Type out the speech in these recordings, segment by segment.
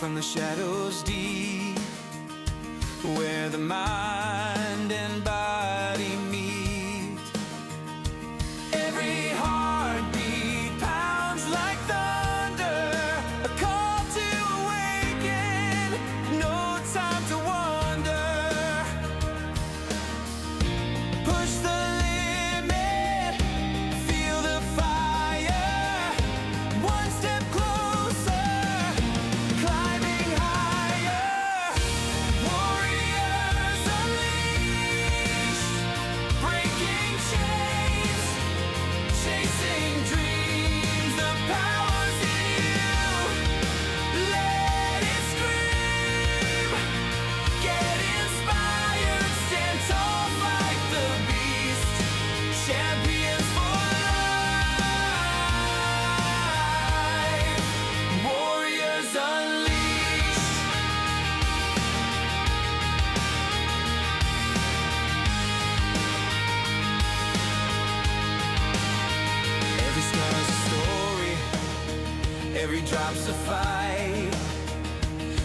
from the shadows deep, where the mind and body meet. Every heartbeat pounds like thunder, a call to awaken, no time to wonder. Push the limit, feel the fire, one step closer, climbing higher. Warriors unleashed, breaking chains, chasing dreams, the power's in you. Let it scream, get inspired, stand tall, fight the beast, champions for life, warriors unleashed. Every scar's a story, every drop's a fight,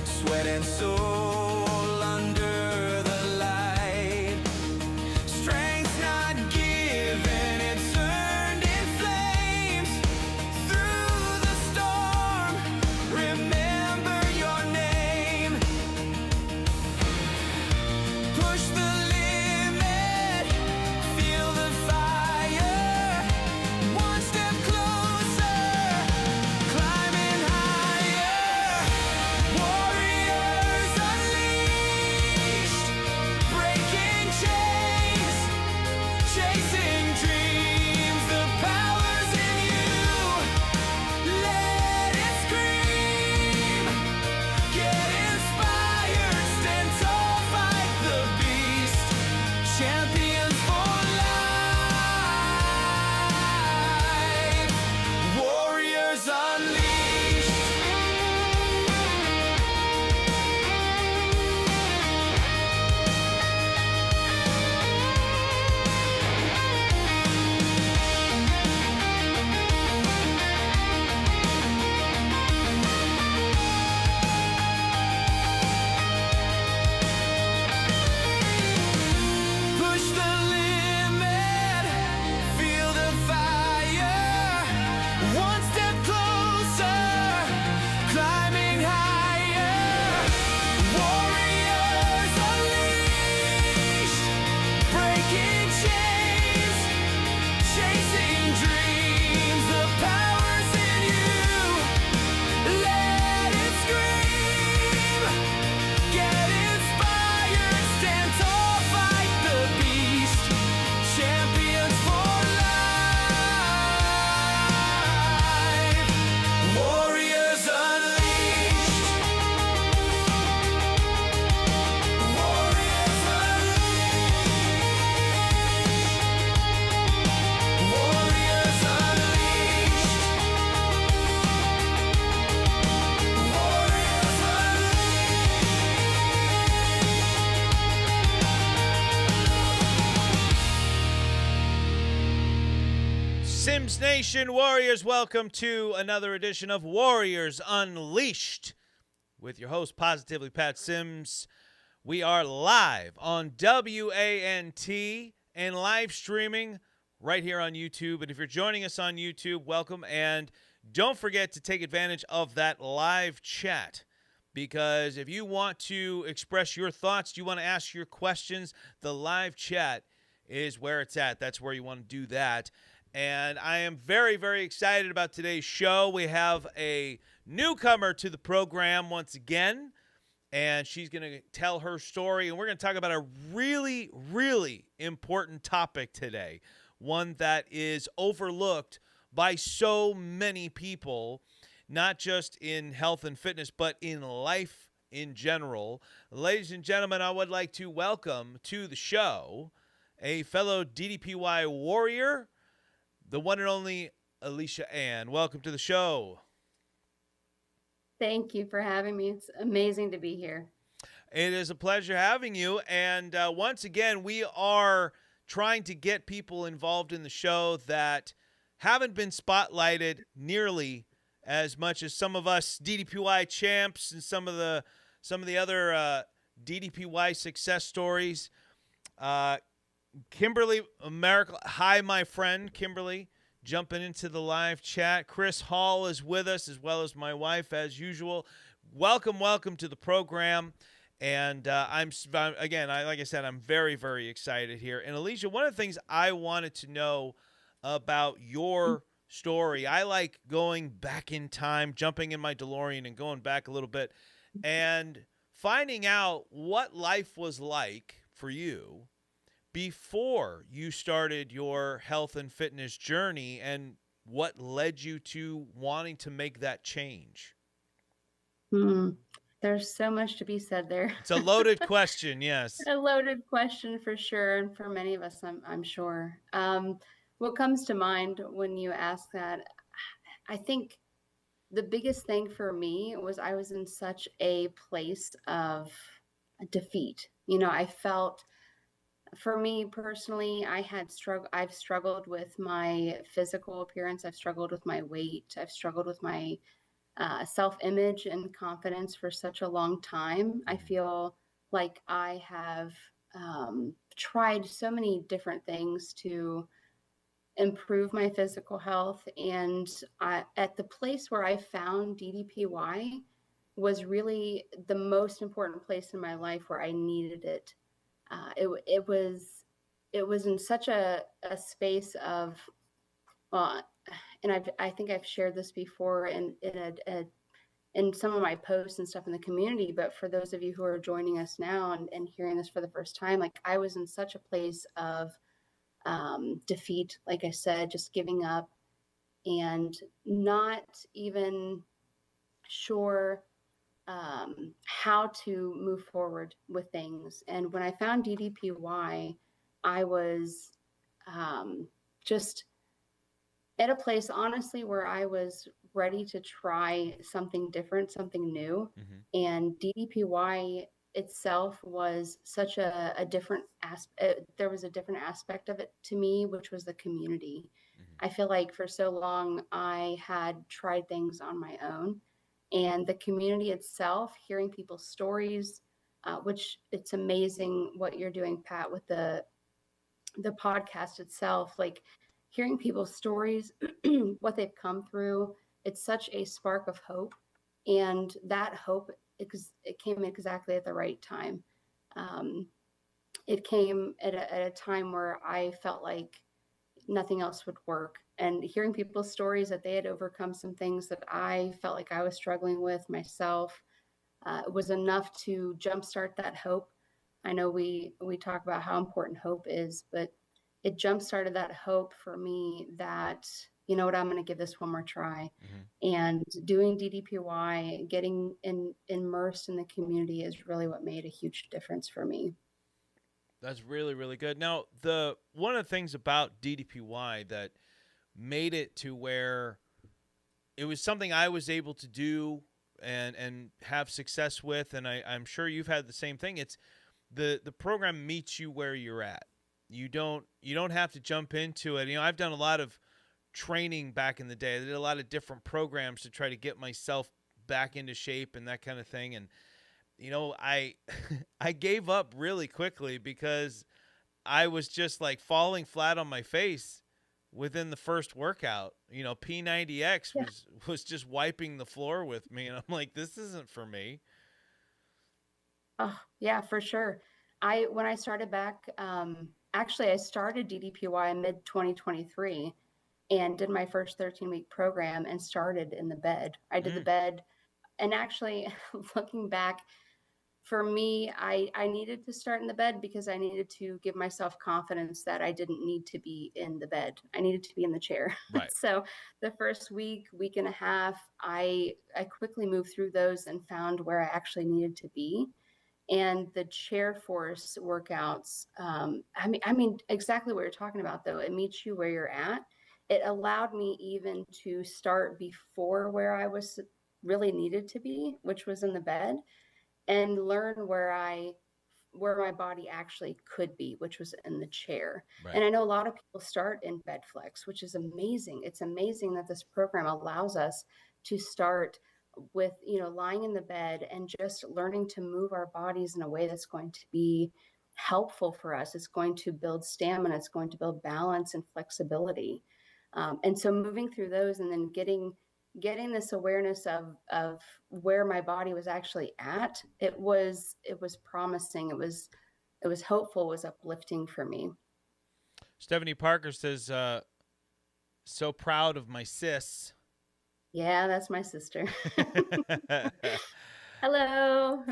sweat and soul under the light. Strength not given, it's earned in flames. Through the storm, remember your name. Push the limit, feel the fire, one step closer, climbing higher. Warriors unleashed, breaking chains, chasing dreams, the power's in you. Let it scream, get inspired, stand tall, fight the beast, champions for life, warriors unleashed. Push the limit, feel the fire, one step closer, climbing higher. Warriors unleashed, breaking chains, chasing dreams, the power's in you. Let it scream, get inspired, stand tall, fight the beast, champions for life, warriors unleashed. Warriors unleashed. Warriors unleashed. Warriors Sims Nation Warriors, welcome to another edition of Warriors Unleashed with your host, Positively Pat Sims. We are live on WANT and live streaming right here on YouTube. And if you're joining us on YouTube, welcome. And don't forget to take advantage of that live chat, because if you want to express your thoughts, you want to ask your questions, the live chat is where it's at. That's where you want to do that. And I am very, very excited about today's show. We have a newcomer to the program once again, and she's going to tell her story. And we're going to talk about a really, really important topic today, one that is overlooked by so many people, not just in health and fitness, but in life in general. Ladies and gentlemen, I would like to welcome to the show a fellow DDPY Warrior, the one and only Elisha Ann. Welcome to the show. Thank you for having me. It's amazing to be here. It is a pleasure having you. And once again, we are trying to get people involved in the show that haven't been spotlighted nearly as much as some of us DDPY champs and some of the other DDPY success stories. Kimberly America, hi my friend Kimberly, jumping into the live chat. Chris Hall is with us, as well as my wife, as usual. Welcome to the program. And like I said, I'm very, very excited here. And Elisha, one of the things I wanted to know about your story, I like going back in time, jumping in my DeLorean and going back a little bit, and finding out what life was like for you before you started your health and fitness journey, and what led you to wanting to make that change. There's so much to be said there. It's a loaded question, yes. A loaded question for sure, and for many of us, I'm sure. What comes to mind when you ask that? I think the biggest thing for me was I was in such a place of defeat. I felt, for me personally, I've struggled with my physical appearance. I've struggled with my weight. I've struggled with my self-image and confidence for such a long time. I feel like I have tried so many different things to improve my physical health. And at the place where I found DDPY was really the most important place in my life where I needed it. It was in such a space of, and I think I've shared this before in some of my posts and stuff in the community, but for those of you who are joining us now and hearing this for the first time, like I was in such a place of defeat, like I said, just giving up and not even sure how to move forward with things. And when I found DDPY, I was just at a place, honestly, where I was ready to try something different, something new. And DDPY itself was such a different aspect. There was a different aspect of it to me, which was the community. I feel like for so long I had tried things on my own, and the community itself, hearing people's stories, which it's amazing what you're doing, Pat, with the podcast itself, like hearing people's stories, what they've come through. It's such a spark of hope. And that hope, it came exactly at the right time. It came at a time where I felt like nothing else would work. And hearing people's stories that they had overcome some things that I felt like I was struggling with myself was enough to jumpstart that hope. I know we talk about how important hope is, but it jump-started that hope for me that, you know what, I'm going to give this one more try. And doing DDPY, getting immersed in the community is really what made a huge difference for me. That's really, really good. Now, one of the things about DDPY that made it to where it was something I was able to do and have success with, and I'm sure you've had the same thing. It's the program meets you where you're at. You don't have to jump into it. I've done a lot of training back in the day. I did a lot of different programs to try to get myself back into shape and that kind of thing. And I I gave up really quickly because I was just like falling flat on my face within the first workout. P90X was just wiping the floor with me, and I'm like, this isn't for me. Oh, yeah, for sure. When I started back, actually, I started DDPY in mid 2023 and did my first 13-week program and started in the bed. I did the bed. And actually, looking back, for me, I needed to start in the bed because I needed to give myself confidence that I didn't need to be in the bed. I needed to be in the chair. Right. So the first week and a half, I quickly moved through those and found where I actually needed to be. And the chair force workouts, I mean, exactly what you're talking about, though. It meets you where you're at. It allowed me even to start before where I was really needed to be, which was in the bed, and learn where my body actually could be, which was in the chair. Right. And I know a lot of people start in bed flex, which is amazing. It's amazing that this program allows us to start with, lying in the bed and just learning to move our bodies in a way that's going to be helpful for us. It's going to build stamina. It's going to build balance and flexibility. And so moving through those and then getting this awareness of where my body was actually at, it was promising. It was hopeful, it was uplifting for me. Stephanie Parker says, so proud of my sis. Yeah, that's my sister. Hello.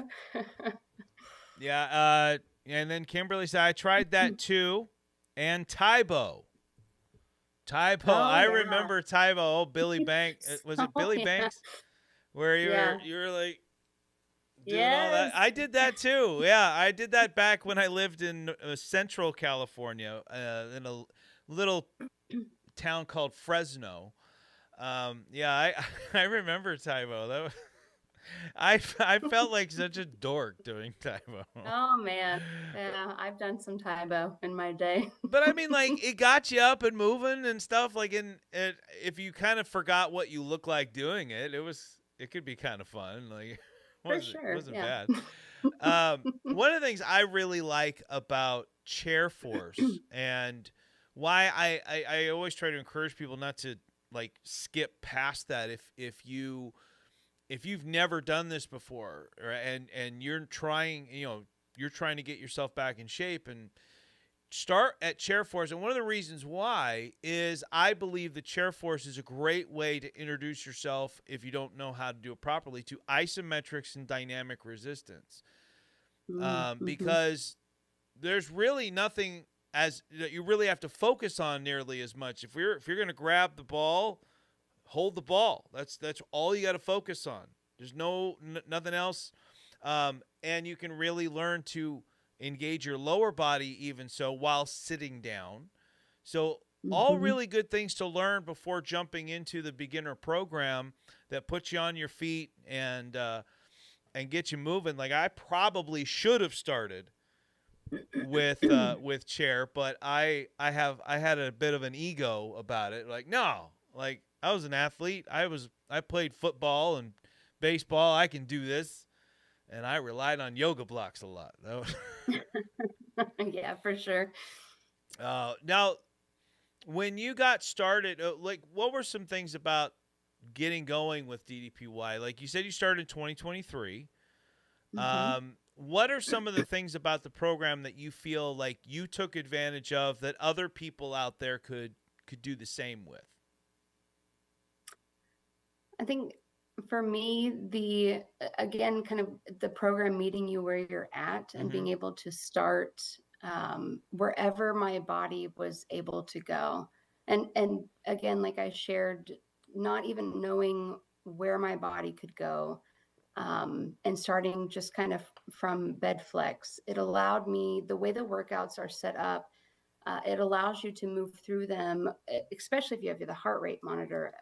Yeah, and then Kimberly said, I tried that too. And Tybo. Tybo, Oh I yeah. remember Tybo. Oh, Billy Banks. Was it Oh Billy yeah. Banks? Where Yeah. you were like doing all that. Yes. I did that too. Yeah, I did that back when I lived in Central California, in a little town called Fresno. Yeah, I remember Tybo. That was, I felt like such a dork doing Tybo. Oh man. Yeah, I've done some Taibo in my day. But I mean, like, it got you up and moving and stuff. Like, if you kind of forgot what you look like doing it, it could be kind of fun. Like, For sure. wasn't Yeah. bad. One of the things I really like about chair force and why I always try to encourage people not to like skip past that if you've never done this before, and you're trying to get yourself back in shape, and start at chair force. And one of the reasons why is I believe the chair force is a great way to introduce yourself, if you don't know how to do it properly, to isometrics and dynamic resistance. Mm-hmm. Because there's really nothing that you really have to focus on nearly as much. If you're going to grab the ball, hold the ball. That's all you got to focus on. There's nothing else, and you can really learn to engage your lower body even so while sitting down. So all Mm-hmm. really good things to learn before jumping into the beginner program that puts you on your feet and get you moving. Like, I probably should have started with chair, but I had a bit of an ego about it. Like, no, like, I was an athlete. I played football and baseball. I can do this, and I relied on yoga blocks a lot. Yeah, for sure. Now, when you got started, like, what were some things about getting going with DDPY? Like you said, you started in 2023. Mm-hmm. What are some of the things about the program that you feel like you took advantage of that other people out there could do the same with? I think for me, again, kind of the program meeting you where you're at and Mm-hmm. being able to start wherever my body was able to go. And again, like I shared, not even knowing where my body could go, and starting just kind of from bed flex, it allowed me, the way the workouts are set up, it allows you to move through them, especially if you have the heart rate monitor,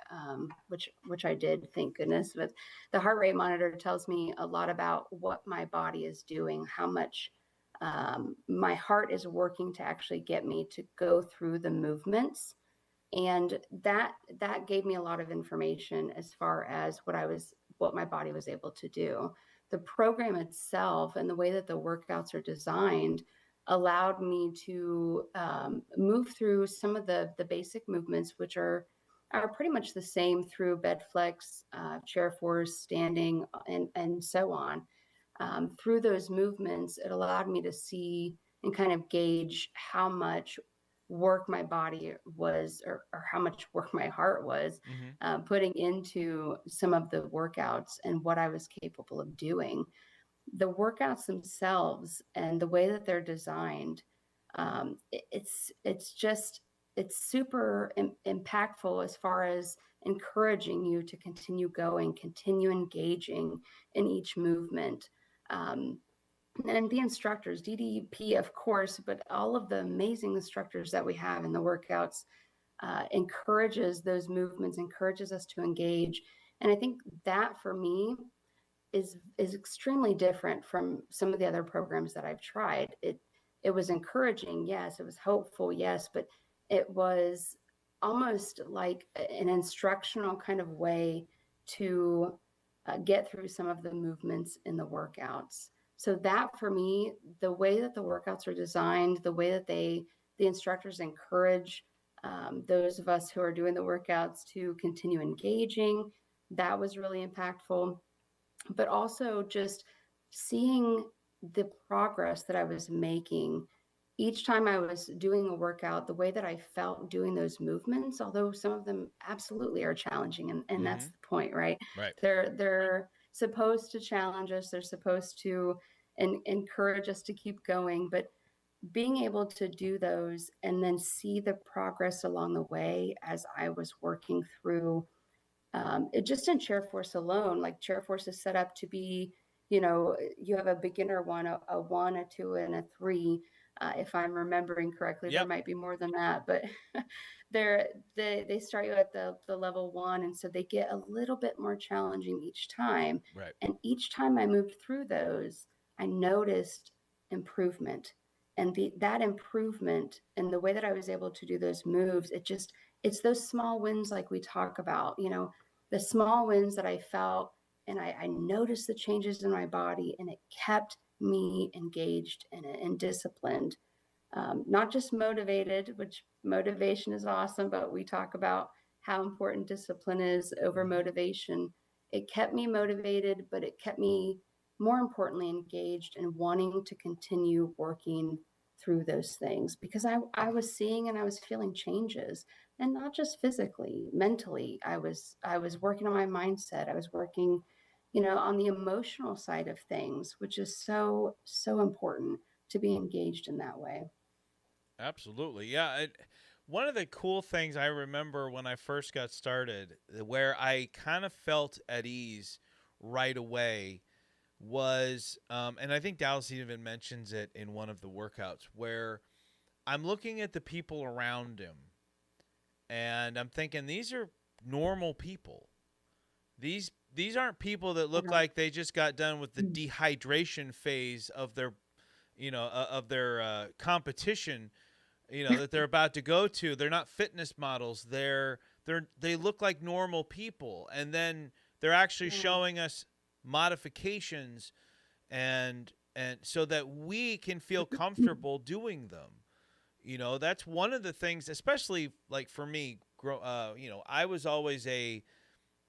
which I did, thank goodness. But the heart rate monitor tells me a lot about what my body is doing, how much my heart is working to actually get me to go through the movements, and that gave me a lot of information as far as what my body was able to do. The program itself and the way that the workouts are designed allowed me to move through some of the basic movements, which are pretty much the same through bed flex, chair force, standing, and so on. Through those movements, it allowed me to see and kind of gauge how much work my body was, or how much work my heart was Mm-hmm. putting into some of the workouts and what I was capable of doing. The workouts themselves and the way that they're designed, it's super impactful as far as encouraging you to continue going, continue engaging in each movement. Um, and the instructors, DDP, of course, but all of the amazing instructors that we have in the workouts encourages those movements, encourages us to engage. And I think that for me is extremely different from some of the other programs that I've tried. It was encouraging, yes. It was hopeful, yes, but it was almost like an instructional kind of way to get through some of the movements in the workouts. So that for me, the way that the workouts are designed, the way that the instructors encourage those of us who are doing the workouts to continue engaging, that was really impactful. But also just seeing the progress that I was making each time I was doing a workout, the way that I felt doing those movements, although some of them absolutely are challenging, and that's the point, right? Right. They're supposed to challenge us, they're supposed to encourage us to keep going, but being able to do those and then see the progress along the way as I was working through it, just in chair force alone, like chair force is set up to be, you have a beginner one, a one, a two, and a three. If I'm remembering correctly, there Yep. might be more than that, but they start you at the level one, and so they get a little bit more challenging each time. Right. And each time I moved through those, I noticed improvement, and that improvement and the way that I was able to do those moves, it's those small wins like we talk about, the small wins that I felt, and I noticed the changes in my body, and it kept me engaged and disciplined. Not just motivated, which motivation is awesome, but we talk about how important discipline is over motivation. It kept me motivated, but it kept me, more importantly, engaged and wanting to continue working through those things because I was seeing and I was feeling changes, and not just physically, mentally. I was working on my mindset. I was working, on the emotional side of things, which is so, so important to be engaged in that way. Absolutely. Yeah. One of the cool things I remember when I first got started, where I kind of felt at ease right away, was, and I think Dallas even mentions it in one of the workouts, where I'm looking at the people around him and I'm thinking, these are normal people. These aren't people that look like they just got done with the dehydration phase of their, competition, that they're about to go to. They're not fitness models. They look like normal people, and then they're actually showing us modifications, and so that we can feel comfortable doing them. That's one of the things, especially like for me.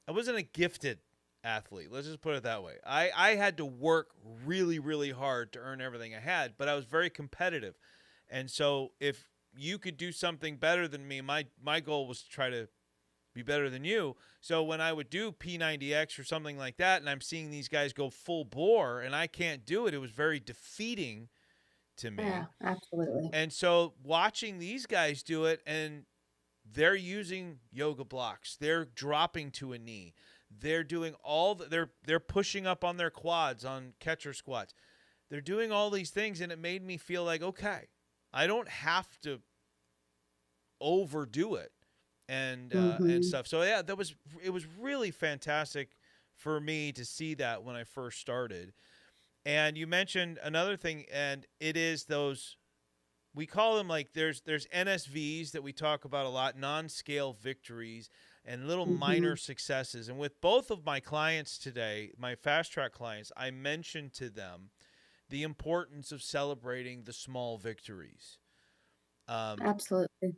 I wasn't a gifted athlete. Let's just put it that way. I had to work really, really hard to earn everything I had, but I was very competitive. And so if you could do something better than me, my goal was to try to be better than you. So when I would do P90X or something like that, and I'm seeing these guys go full bore and I can't do it, it was very defeating to me. Yeah, absolutely. And so watching these guys do it, and they're using yoga blocks, they're dropping to a knee, they're doing they're pushing up on their quads on catcher squats, they're doing all these things, and it made me feel like, okay, I don't have to overdo it and stuff. So yeah, it was really fantastic for me to see that when I first started. And you mentioned another thing, and it is those, we call them, like, there's NSVs that we talk about a lot, non-scale victories and little minor successes. And with both of my clients today, my fast track clients, I mentioned to them the importance of celebrating the small victories. Absolutely.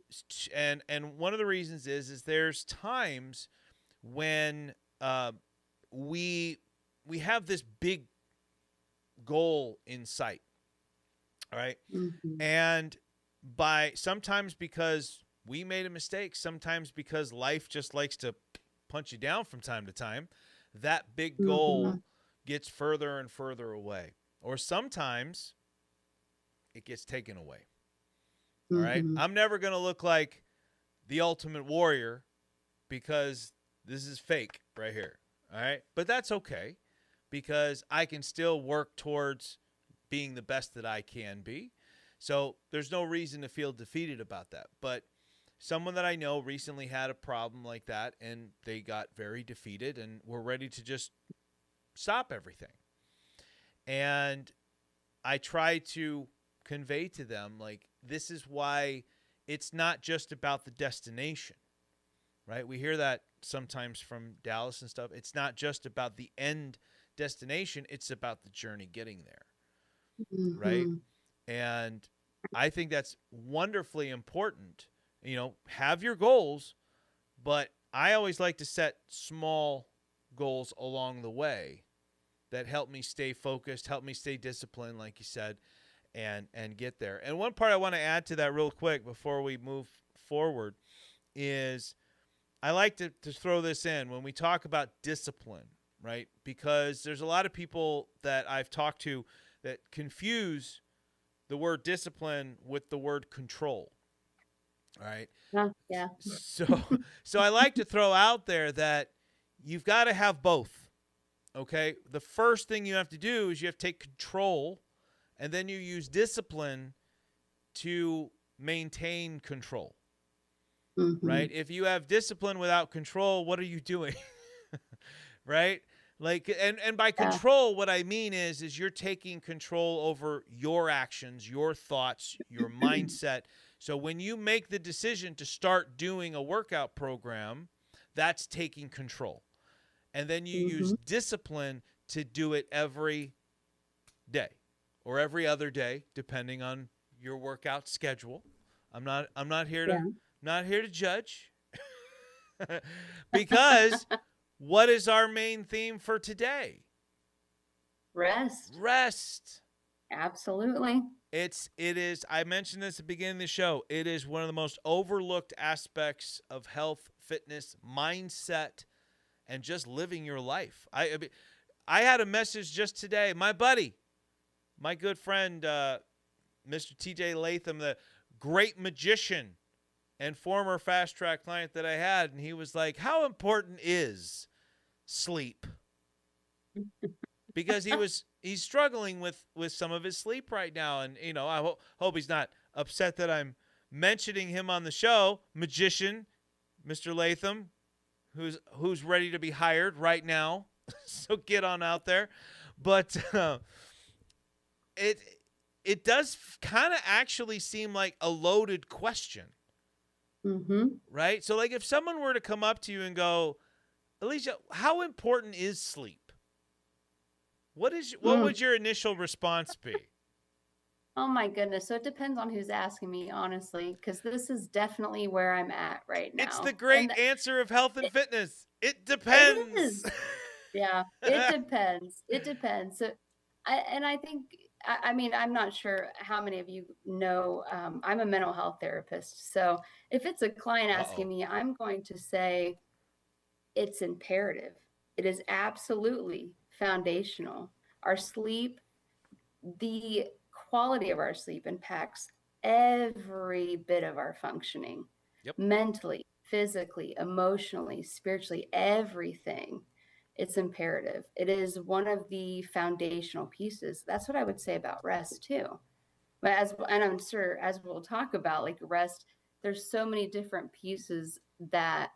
And one of the reasons is there's times when we have this big goal in sight, all right? And sometimes because we made a mistake, sometimes because life just likes to punch you down from time to time, that big goal gets further and further away. Or sometimes it gets taken away. All right? I'm never going to look like the Ultimate Warrior because this is fake right here. All right? But that's okay, because I can still work towards being the best that I can be. So there's no reason to feel defeated about that. But someone that I know recently had a problem like that, and they got very defeated and were ready to just stop everything. And I try to convey to them, like, this is why it's not just about the destination. right? We hear that sometimes from Dallas and stuff. It's not just about the end destination, it's about the journey getting there, right? Mhm. And I think that's wonderfully important. Have your goals, but I always like to set small goals along the way that help me stay focused, help me stay disciplined, like you said, and get there. And one part I want to add to that real quick before we move forward is I like to throw this in when we talk about discipline, right? Because there's a lot of people that I've talked to that confuse the word discipline with the word control. All right. Yeah. So so I like to throw out there that you've got to have both. Okay? The first thing you have to do is you have to take control, and then you use discipline to maintain control. Right? If you have discipline without control, what are you doing? Right? Like and by Yeah. control, what I mean is you're taking control over your actions, your thoughts, your mindset. So when you make the decision to start doing a workout program, that's taking control. And then you use discipline to do it every day or every other day, depending on your workout schedule. I'm not here Yeah. to judge. Because what is our main theme for today? Rest. Rest. Absolutely. It is, I mentioned this at the beginning of the show, it is one of the most overlooked aspects of health, fitness, mindset, and just living your life. I had a message just today. My buddy, my good friend, Mr. TJ Latham, the great magician and former fast track client that I had, and he was like, how important is sleep? Because he's struggling with some of his sleep right now. And, I hope he's not upset that I'm mentioning him on the show. Magician, Mr. Latham, who's ready to be hired right now. So get on out there. But it does kind of actually seem like a loaded question. Right? So like if someone were to come up to you and go, Elisha, how important is sleep? What would your initial response be? Oh my goodness. So it depends on who's asking me, honestly, because this is definitely where I'm at right now. It's the great And answer of health and fitness. It it depends. is. Yeah, it depends. It depends. So, I think, I mean, I'm not sure how many of you know, I'm a mental health therapist. So if it's a client asking me, I'm going to say it's imperative. It is absolutely foundational. Our sleep, the quality of our sleep impacts every bit of our functioning. Yep. Mentally, physically, emotionally, spiritually, everything. It's imperative. It is one of the foundational pieces. That's what I would say about rest too. But and I'm sure as we'll talk about, like rest, there's so many different pieces that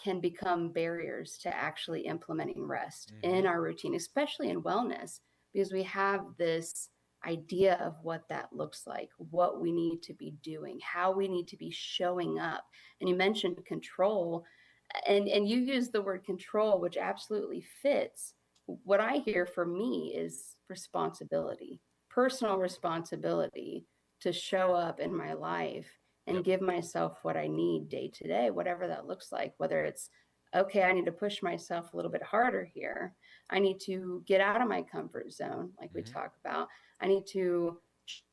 can become barriers to actually implementing rest in our routine, especially in wellness, because we have this idea of what that looks like, what we need to be doing, how we need to be showing up. And you mentioned control, and you use the word control, which absolutely fits. What I hear for me is responsibility, personal responsibility to show up in my life and Yep. give myself what I need day to day, whatever that looks like, whether it's, okay, I need to push myself a little bit harder here. I need to get out of my comfort zone, like we talk about. I need to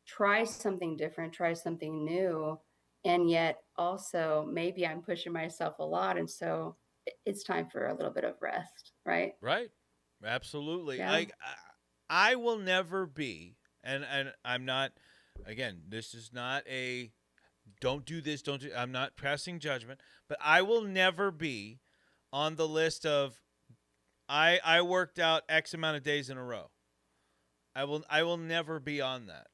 try something different, try something new. And yet also maybe I'm pushing myself a lot. And so it's time for a little bit of rest, right? Right. Absolutely. Yeah. Like I will never be, and I'm not. Again, this is not a don't do this, don't do. I'm not passing judgment, but I will never be on the list of I worked out X amount of days in a row. I will never be on that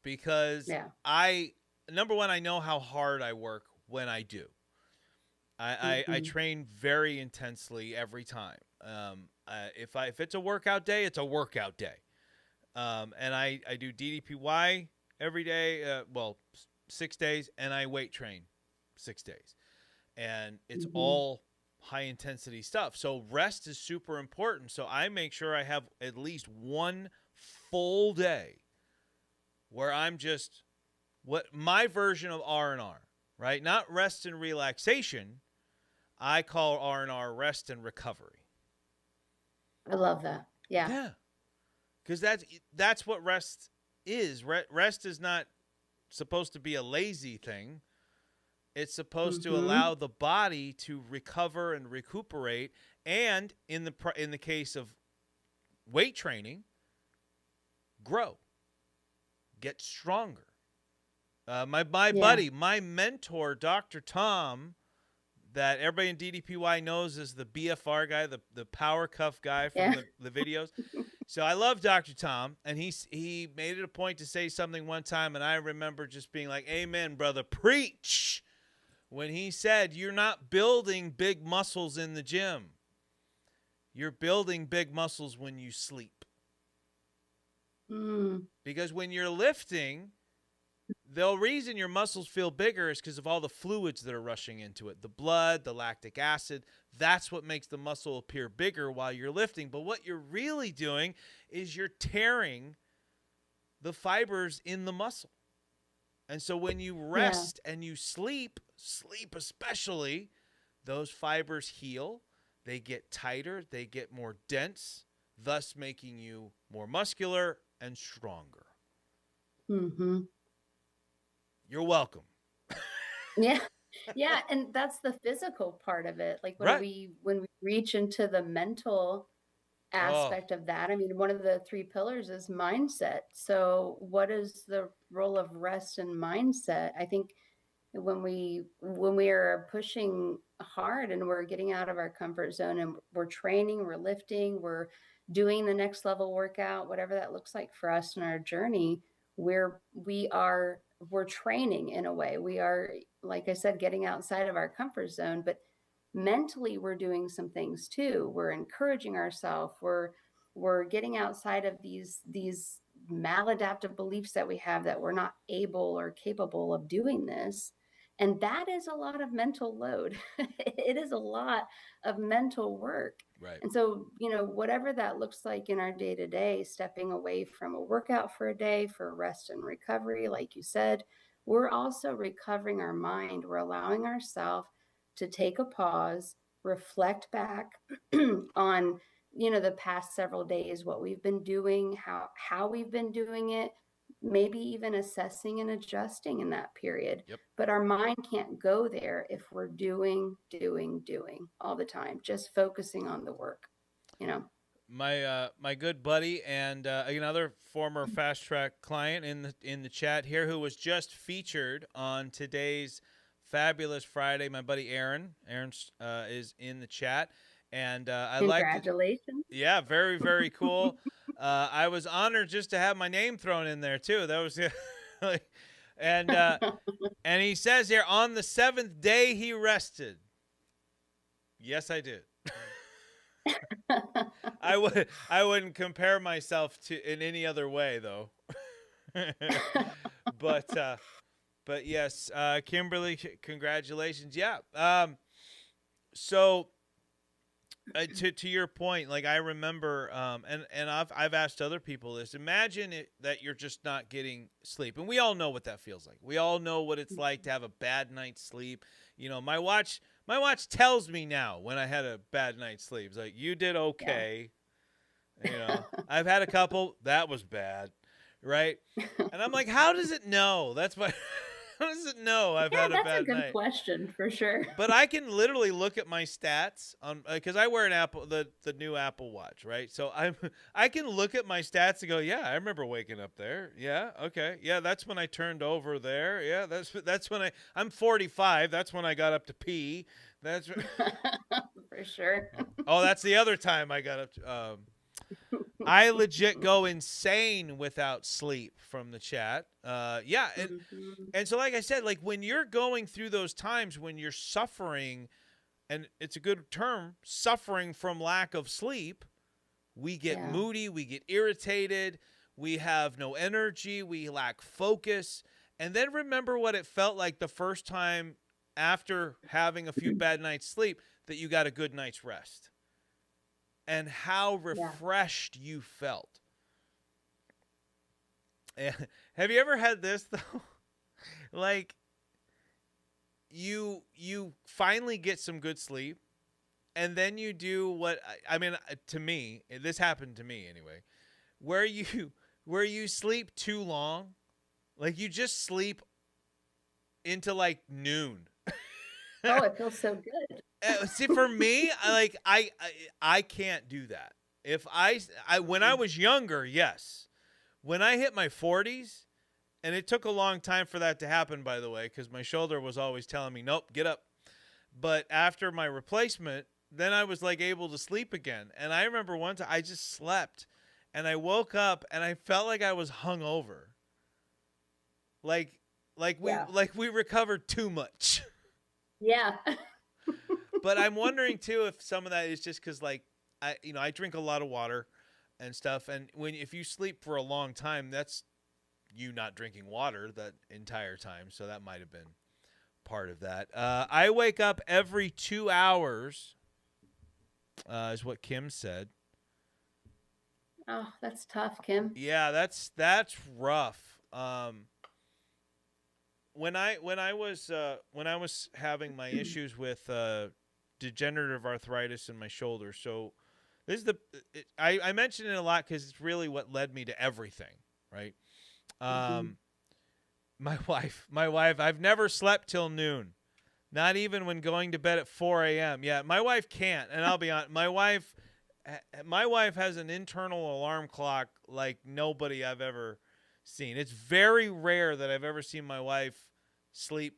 because Yeah. I number one, I know how hard I work when I do. I train very intensely every time. If it's a workout day, it's a workout day. And I do DDPY every day. 6 days, and I weight train 6 days, and it's all high intensity stuff. So rest is super important. So I make sure I have at least one full day where I'm just what my version of R&R, right? Not rest and relaxation. I call R&R rest and recovery. I love that. Yeah. Yeah. Cuz that's what rest is. Rest is not supposed to be a lazy thing. It's supposed to allow the body to recover and recuperate, and in the case of weight training, grow, get stronger. My buddy, my mentor, Dr. Tom, that everybody in DDPY knows as the BFR guy, the power cuff guy from the videos. So I love Dr. Tom, and he made it a point to say something one time, and I remember just being like, "Amen, brother, preach." When he said, "You're not building big muscles in the gym. You're building big muscles when you sleep." Because when you're lifting, the reason your muscles feel bigger is because of all the fluids that are rushing into it. The blood, the lactic acid, that's what makes the muscle appear bigger while you're lifting. But what you're really doing is you're tearing the fibers in the muscle. And so when you rest and you sleep especially, those fibers heal, they get tighter, they get more dense, thus making you more muscular and stronger. You're welcome. Yeah. Yeah. And that's the physical part of it. Like when we reach into the mental aspect of that, I mean, one of the 3 pillars is mindset. So what is the role of rest and mindset? I think when we are pushing hard and we're getting out of our comfort zone and we're training, we're lifting, we're doing the next level workout, whatever that looks like for us in our journey, we're training in a way. We are, like I said, getting outside of our comfort zone, but mentally we're doing some things too. We're encouraging ourselves. We're getting outside of these maladaptive beliefs that we have that we're not able or capable of doing this. And that is a lot of mental load. It is a lot of mental work. Right. And so, whatever that looks like in our day to day, stepping away from a workout for a day for rest and recovery, like you said, we're also recovering our mind. We're allowing ourselves to take a pause, reflect back on, the past several days, what we've been doing, how we've been doing it, maybe even assessing and adjusting in that period. Yep. But our mind can't go there if we're doing all the time, just focusing on the work, My good buddy and another former Fast Track client in the chat here, who was just featured on today's Fabulous Friday. My buddy Aaron is in the chat, and I like. Congratulations! Yeah, very, very cool. I was honored just to have my name thrown in there too. That was and he says here, on the 7th day he rested. Yes, I did. I wouldn't compare myself to in any other way though. But yes, Kimberly, congratulations. Yeah. So to your point, like I remember, and I've asked other people this. Imagine that you're just not getting sleep, and we all know what that feels like. We all know what it's like to have a bad night's sleep. My watch tells me now when I had a bad night's sleep. It's like, you did okay. Yeah. I've had a couple that was bad, right? And I'm like, how does it know? How does it know I've had a bad night? That's a good question for sure. But I can literally look at my stats on because I wear the new Apple Watch, right? So I can look at my stats and go, yeah, I remember waking up there. Yeah, okay, yeah, that's when I turned over there. Yeah, that's when I'm 45. That's when I got up to pee. That's for sure. Oh, that's the other time I got up to. I legit go insane without sleep from the chat. Yeah. And so, like I said, like when you're going through those times when you're suffering, and it's a good term, suffering from lack of sleep, we get moody, we get irritated, we have no energy, we lack focus. And then remember what it felt like the first time after having a few bad nights sleep. that you got a good night's rest and how refreshed you felt. And have you ever had this though? Like you finally get some good sleep, and then you do what I mean, to me, this happened to me anyway, where you sleep too long, like you just sleep into like noon. Oh, it feels so good. See, for me, I can't do that. If I when I was younger, yes. When I hit my 40s, and it took a long time for that to happen, by the way, because my shoulder was always telling me, nope, get up. But after my replacement, then I was like able to sleep again. And I remember one time I just slept, and I woke up and I felt like I was hungover. Like we recovered too much. Yeah. But I'm wondering too if some of that is just because like I drink a lot of water and stuff, and if you sleep for a long time, that's you not drinking water that entire time, so that might have been part of that. I wake up every 2 hours, is what Kim said. Oh, that's tough, Kim. Yeah, that's rough. When I was having my issues with degenerative arthritis in my shoulder, so this is I mention it a lot because it's really what led me to everything, right? My wife, I've never slept till noon, not even when going to bed at 4 a.m. Yeah, my wife can't, and I'll be honest, my wife has an internal alarm clock like nobody I've ever seen. It's very rare that I've ever seen my wife sleep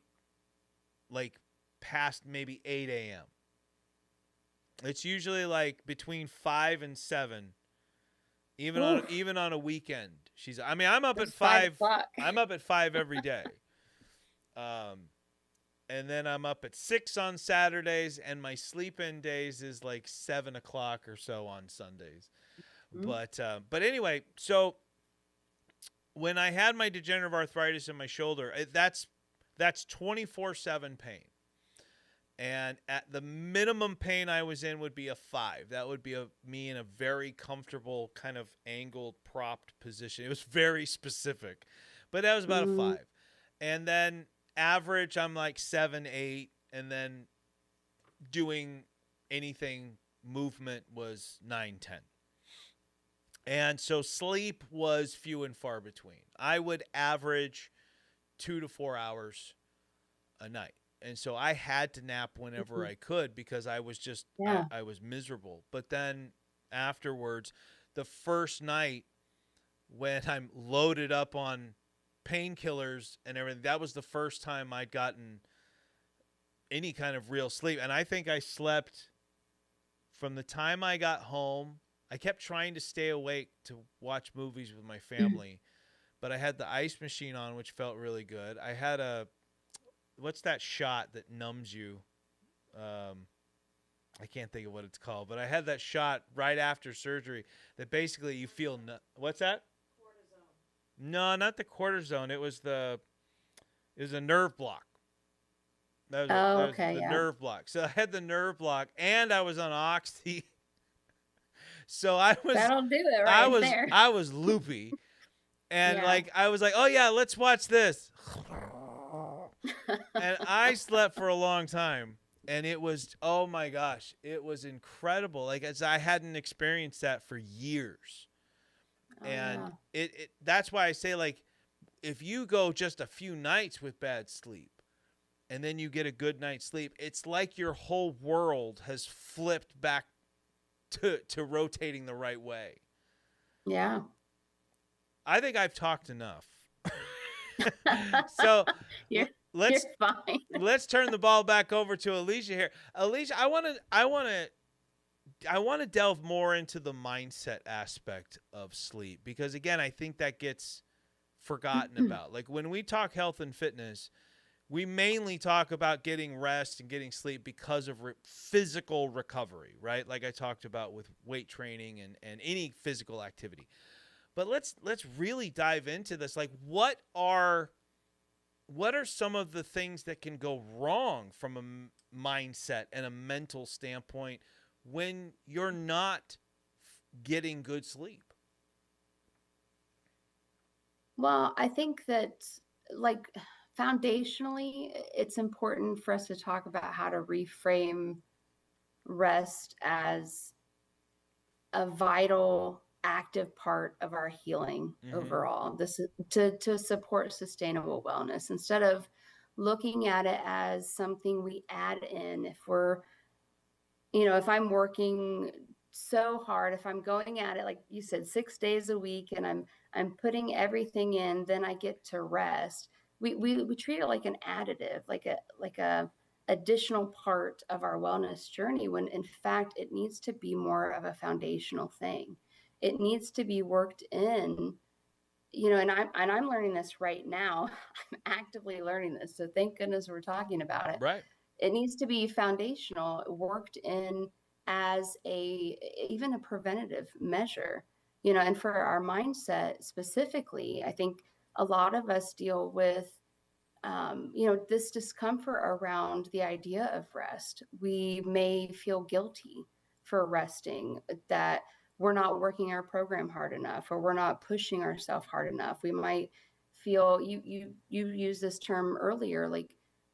like past maybe 8 a.m. It's usually like between 5 and 7, even on a weekend. I'm up at 5. I'm up at 5 every day. And then I'm up at 6 on Saturdays, and my sleep-in days is like 7 o'clock or so on Sundays. But anyway, so when I had my degenerative arthritis in my shoulder, that's 24/7 pain. And at the minimum pain I was in would be a 5. That would be me in a very comfortable kind of angled, propped position. It was very specific, but that was about a 5. And then average, I'm like 7, 8, and then doing anything movement was 9, 10. And so sleep was few and far between. I would average 2 to 4 hours a night. And so I had to nap whenever I could because I was just, I was miserable. But then afterwards, the first night when I'm loaded up on painkillers and everything, that was the first time I'd gotten any kind of real sleep. And I think I slept from the time I got home. I kept trying to stay awake to watch movies with my family, but I had the ice machine on, which felt really good. I had what's that shot that numbs you? I can't think of what it's called, but I had that shot right after surgery that basically you feel what's that? Cortisone. No, not the cortisone. It was a nerve block. That was the nerve block. So I had the nerve block, and I was on oxy. So That'll do it right there. I was loopy, and I was like, oh yeah, let's watch this. And I slept for a long time, and it was, oh my gosh, it was incredible. Like, as I hadn't experienced that for years. And that's why I say, like, if you go just a few nights with bad sleep and then you get a good night's sleep, it's like your whole world has flipped back to rotating the right way. Yeah. I think I've talked enough. So You're fine. Let's turn the ball back over to Elisha here. Elisha, I want to delve more into the mindset aspect of sleep, because again, I think that gets forgotten about. Like, when we talk health and fitness, we mainly talk about getting rest and getting sleep because of physical recovery, right? Like I talked about with weight training and any physical activity. But let's really dive into this. Like, what are what are some of the things that can go wrong from a mindset and a mental standpoint when you're not getting good sleep? Well, I think that, like, foundationally, it's important for us to talk about how to reframe rest as a vital, active part of our healing Mm-hmm. overall. This is to support sustainable wellness instead of looking at it as something we add in. If we're, if I'm working so hard, if I'm going at it, like you said, 6 days a week, and I'm putting everything in, then I get to rest. We treat it like an additive, like a additional part of our wellness journey, when in fact it needs to be more of a foundational thing. It needs to be worked in, and I'm learning this right now. I'm actively learning this. So thank goodness we're talking about it. Right. It needs to be foundational, worked in as even a preventative measure. And for our mindset specifically, I think a lot of us deal with this discomfort around the idea of rest. We may feel guilty for resting, that we're not working our program hard enough, or we're not pushing ourselves hard enough. We might feel, you used this term earlier, like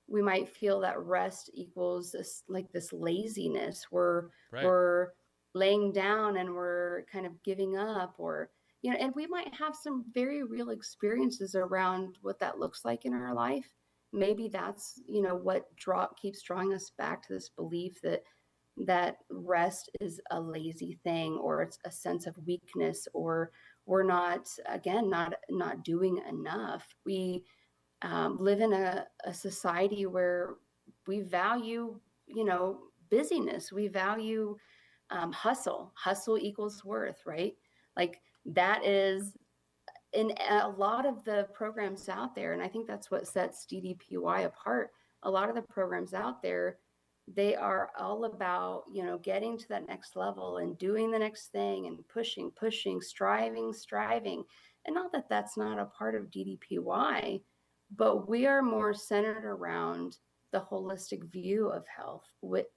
we might feel that rest equals this laziness. Right. We're laying down and we're kind of giving up, or and we might have some very real experiences around what that looks like in our life. Maybe that's, what keeps drawing us back to this belief that rest is a lazy thing, or it's a sense of weakness, or we're not, again, not doing enough. We live in a society where we value, busyness. We value hustle. Hustle equals worth, right? Like that is in a lot of the programs out there. And I think that's what sets DDPY apart. A lot of the programs out there, they are all about, getting to that next level and doing the next thing and pushing, striving. And not that that's not a part of DDPY, but we are more centered around the holistic view of health.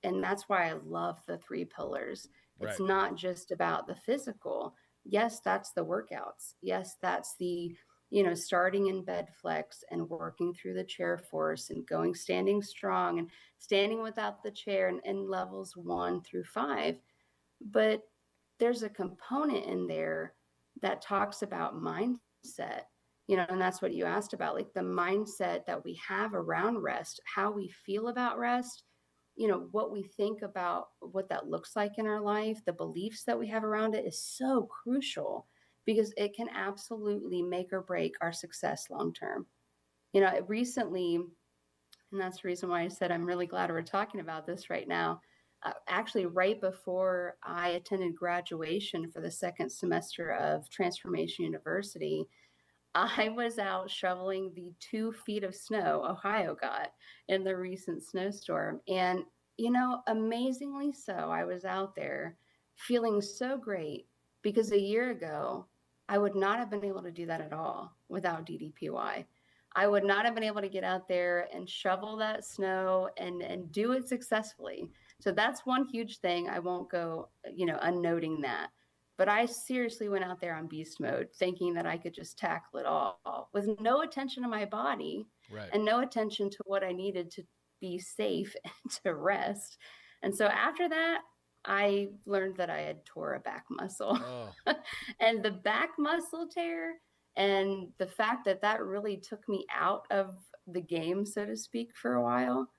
And that's why I love the 3 pillars. It's Right. not just about the physical. Yes, that's the workouts. Yes, that's the, starting in bed flex and working through the chair force and standing strong and standing without the chair, and levels 1 through 5. But there's a component in there that talks about mindset, and that's what you asked about, like the mindset that we have around rest, how we feel about rest, what we think about what that looks like in our life, the beliefs that we have around it is so crucial, because it can absolutely make or break our success long term. Recently, and that's the reason why I said I'm really glad we're talking about this right now. Actually, right before I attended graduation for the second semester of Transformation University, I was out shoveling the 2 feet of snow Ohio got in the recent snowstorm. And, amazingly so, I was out there feeling so great, because a year ago, I would not have been able to do that at all without DDPY. I would not have been able to get out there and shovel that snow and do it successfully. So that's one huge thing. I won't go, unnoting that. But I seriously went out there on beast mode, thinking that I could just tackle it all with no attention to my body Right. and no attention to what I needed to be safe and to rest. And so after that, I learned that I had tore a back muscle. Oh. And the back muscle tear, and the fact that that really took me out of the game, so to speak, for a while,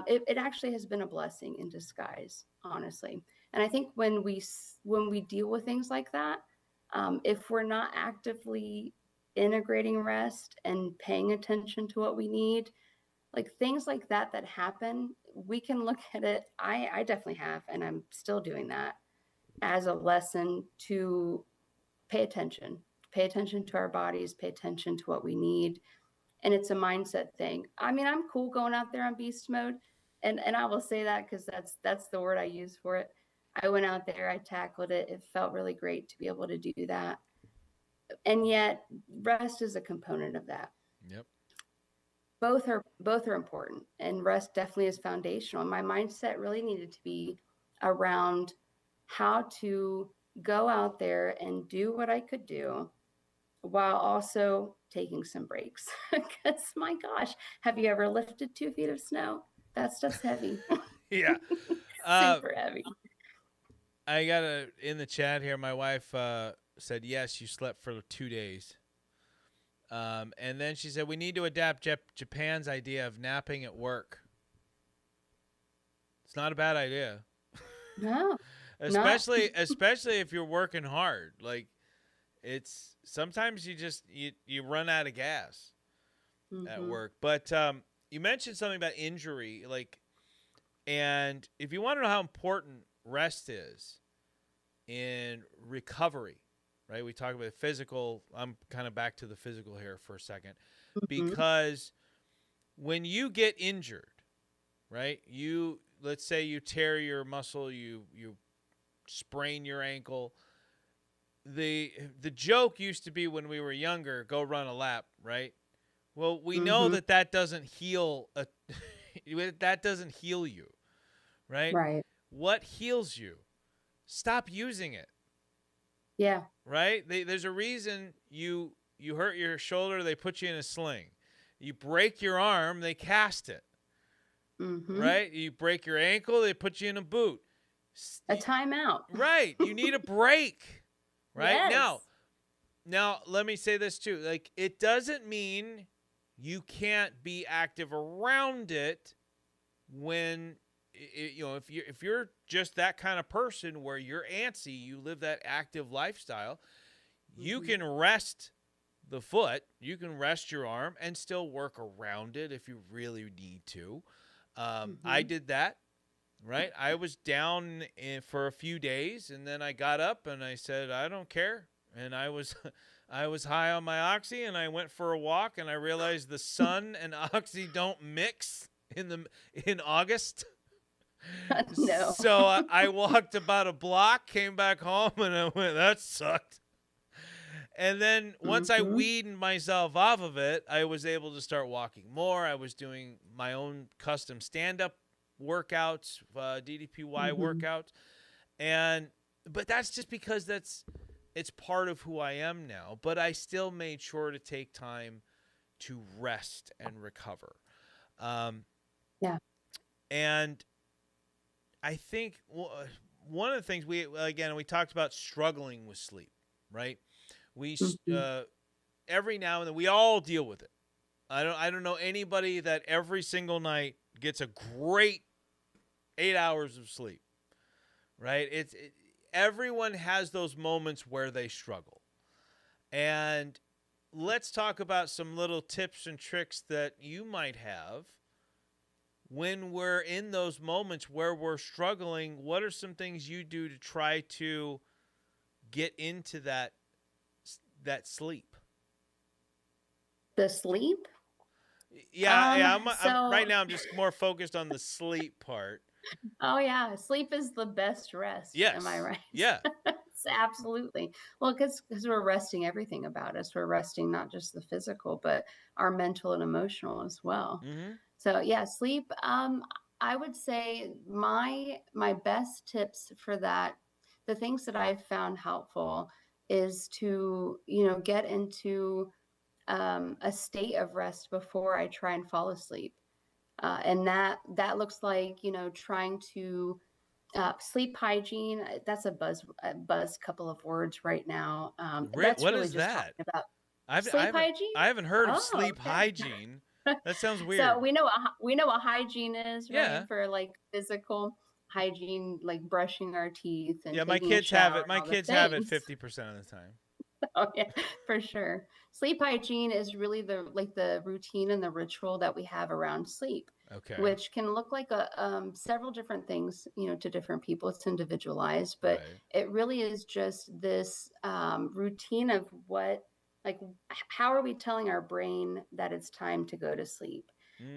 it actually has been a blessing in disguise, honestly. And I think when we deal with things like that, if we're not actively integrating rest and paying attention to what we need, like things like that happen, we can look at it. I definitely have, and I'm still doing that, as a lesson to pay attention to our bodies, pay attention to what we need. And it's a mindset thing. I mean, I'm cool going out there on beast mode, and I will say that because that's the word I use for it. I went out there, I tackled it. It felt really great to be able to do that. And yet, rest is a component of that. Yep. both are important, and rest definitely is foundational. My mindset really needed to be around how to go out there and do what I could do while also taking some breaks. Because my gosh, have you ever lifted 2 feet of snow? That stuff's heavy. Yeah. Uh, Super heavy. I got in the chat here. My wife said, yes, you slept for 2 days. And then she said, we need to adapt Japan's idea of napping at work. It's not a bad idea. No, especially if you're working hard. Like, it's sometimes you run out of gas at work. But you mentioned something about injury, like, and if you want to know how important rest is in recovery, right? We talk about physical. I'm kind of back to the physical here for a second, because when you get injured, right? Let's say you tear your muscle, you sprain your ankle. The joke used to be when we were younger, go run a lap, right? Well, we know that doesn't heal that doesn't heal you, right? right. What heals you? Stop using it, Yeah. right? There's a reason you hurt your shoulder, they put you in a sling. You break your arm, they cast it. Right? You break your ankle, they put you in a boot. A timeout. Right. You need a break. Right? Yes. Now let me say this too. Like, it doesn't mean you can't be active around it when if you're just that kind of person where you're antsy, you live that active lifestyle, you can rest the foot, you can rest your arm and still work around it if you really need to. I did that, right? I was down for a few days, and then I got up and I said, I don't care. And I was high on my oxy, and I went for a walk, and I realized the sun and oxy don't mix in August. No. So I walked about a block, came back home, and I went, that sucked. And then once I weaned myself off of it, I was able to start walking more. I was doing my own custom stand-up workouts, DDPY workouts. But that's just because it's part of who I am now. But I still made sure to take time to rest and recover. Yeah. And I think one of the things we talked about struggling with sleep, right? We every now and then we all deal with it. I don't know anybody that every single night gets a great 8 hours of sleep, right? Everyone has those moments where they struggle. And let's talk about some little tips and tricks that you might have when we're in those moments where we're struggling. What are some things you do to try to get into that sleep? The sleep? Yeah. So Right now I'm just more focused on the sleep part. Oh yeah, sleep is the best rest. Yes. Am I right? Yeah. It's absolutely. Well, because we're resting everything about us. We're resting not just the physical, but our mental and emotional as well. So yeah, sleep. I would say my best tips for that, the things that I've found helpful, is to get into a state of rest before I try and fall asleep. And that looks like trying to sleep hygiene. That's a buzz couple of words right now. That's What really is just that? talking about I sleep haven't, hygiene. I haven't heard of Oh, sleep okay. hygiene. That sounds weird. So we know what hygiene is, right? Yeah. For like physical hygiene, like brushing our teeth and Yeah, my taking a kids have shower it. and My all the kids have it things. 50% of the time. Oh yeah, for sure. Sleep hygiene is really the routine and the ritual that we have around sleep. Okay. Which can look like several different things, to different people. It's individualized, but Right. it really is just this routine of how are we telling our brain that it's time to go to sleep?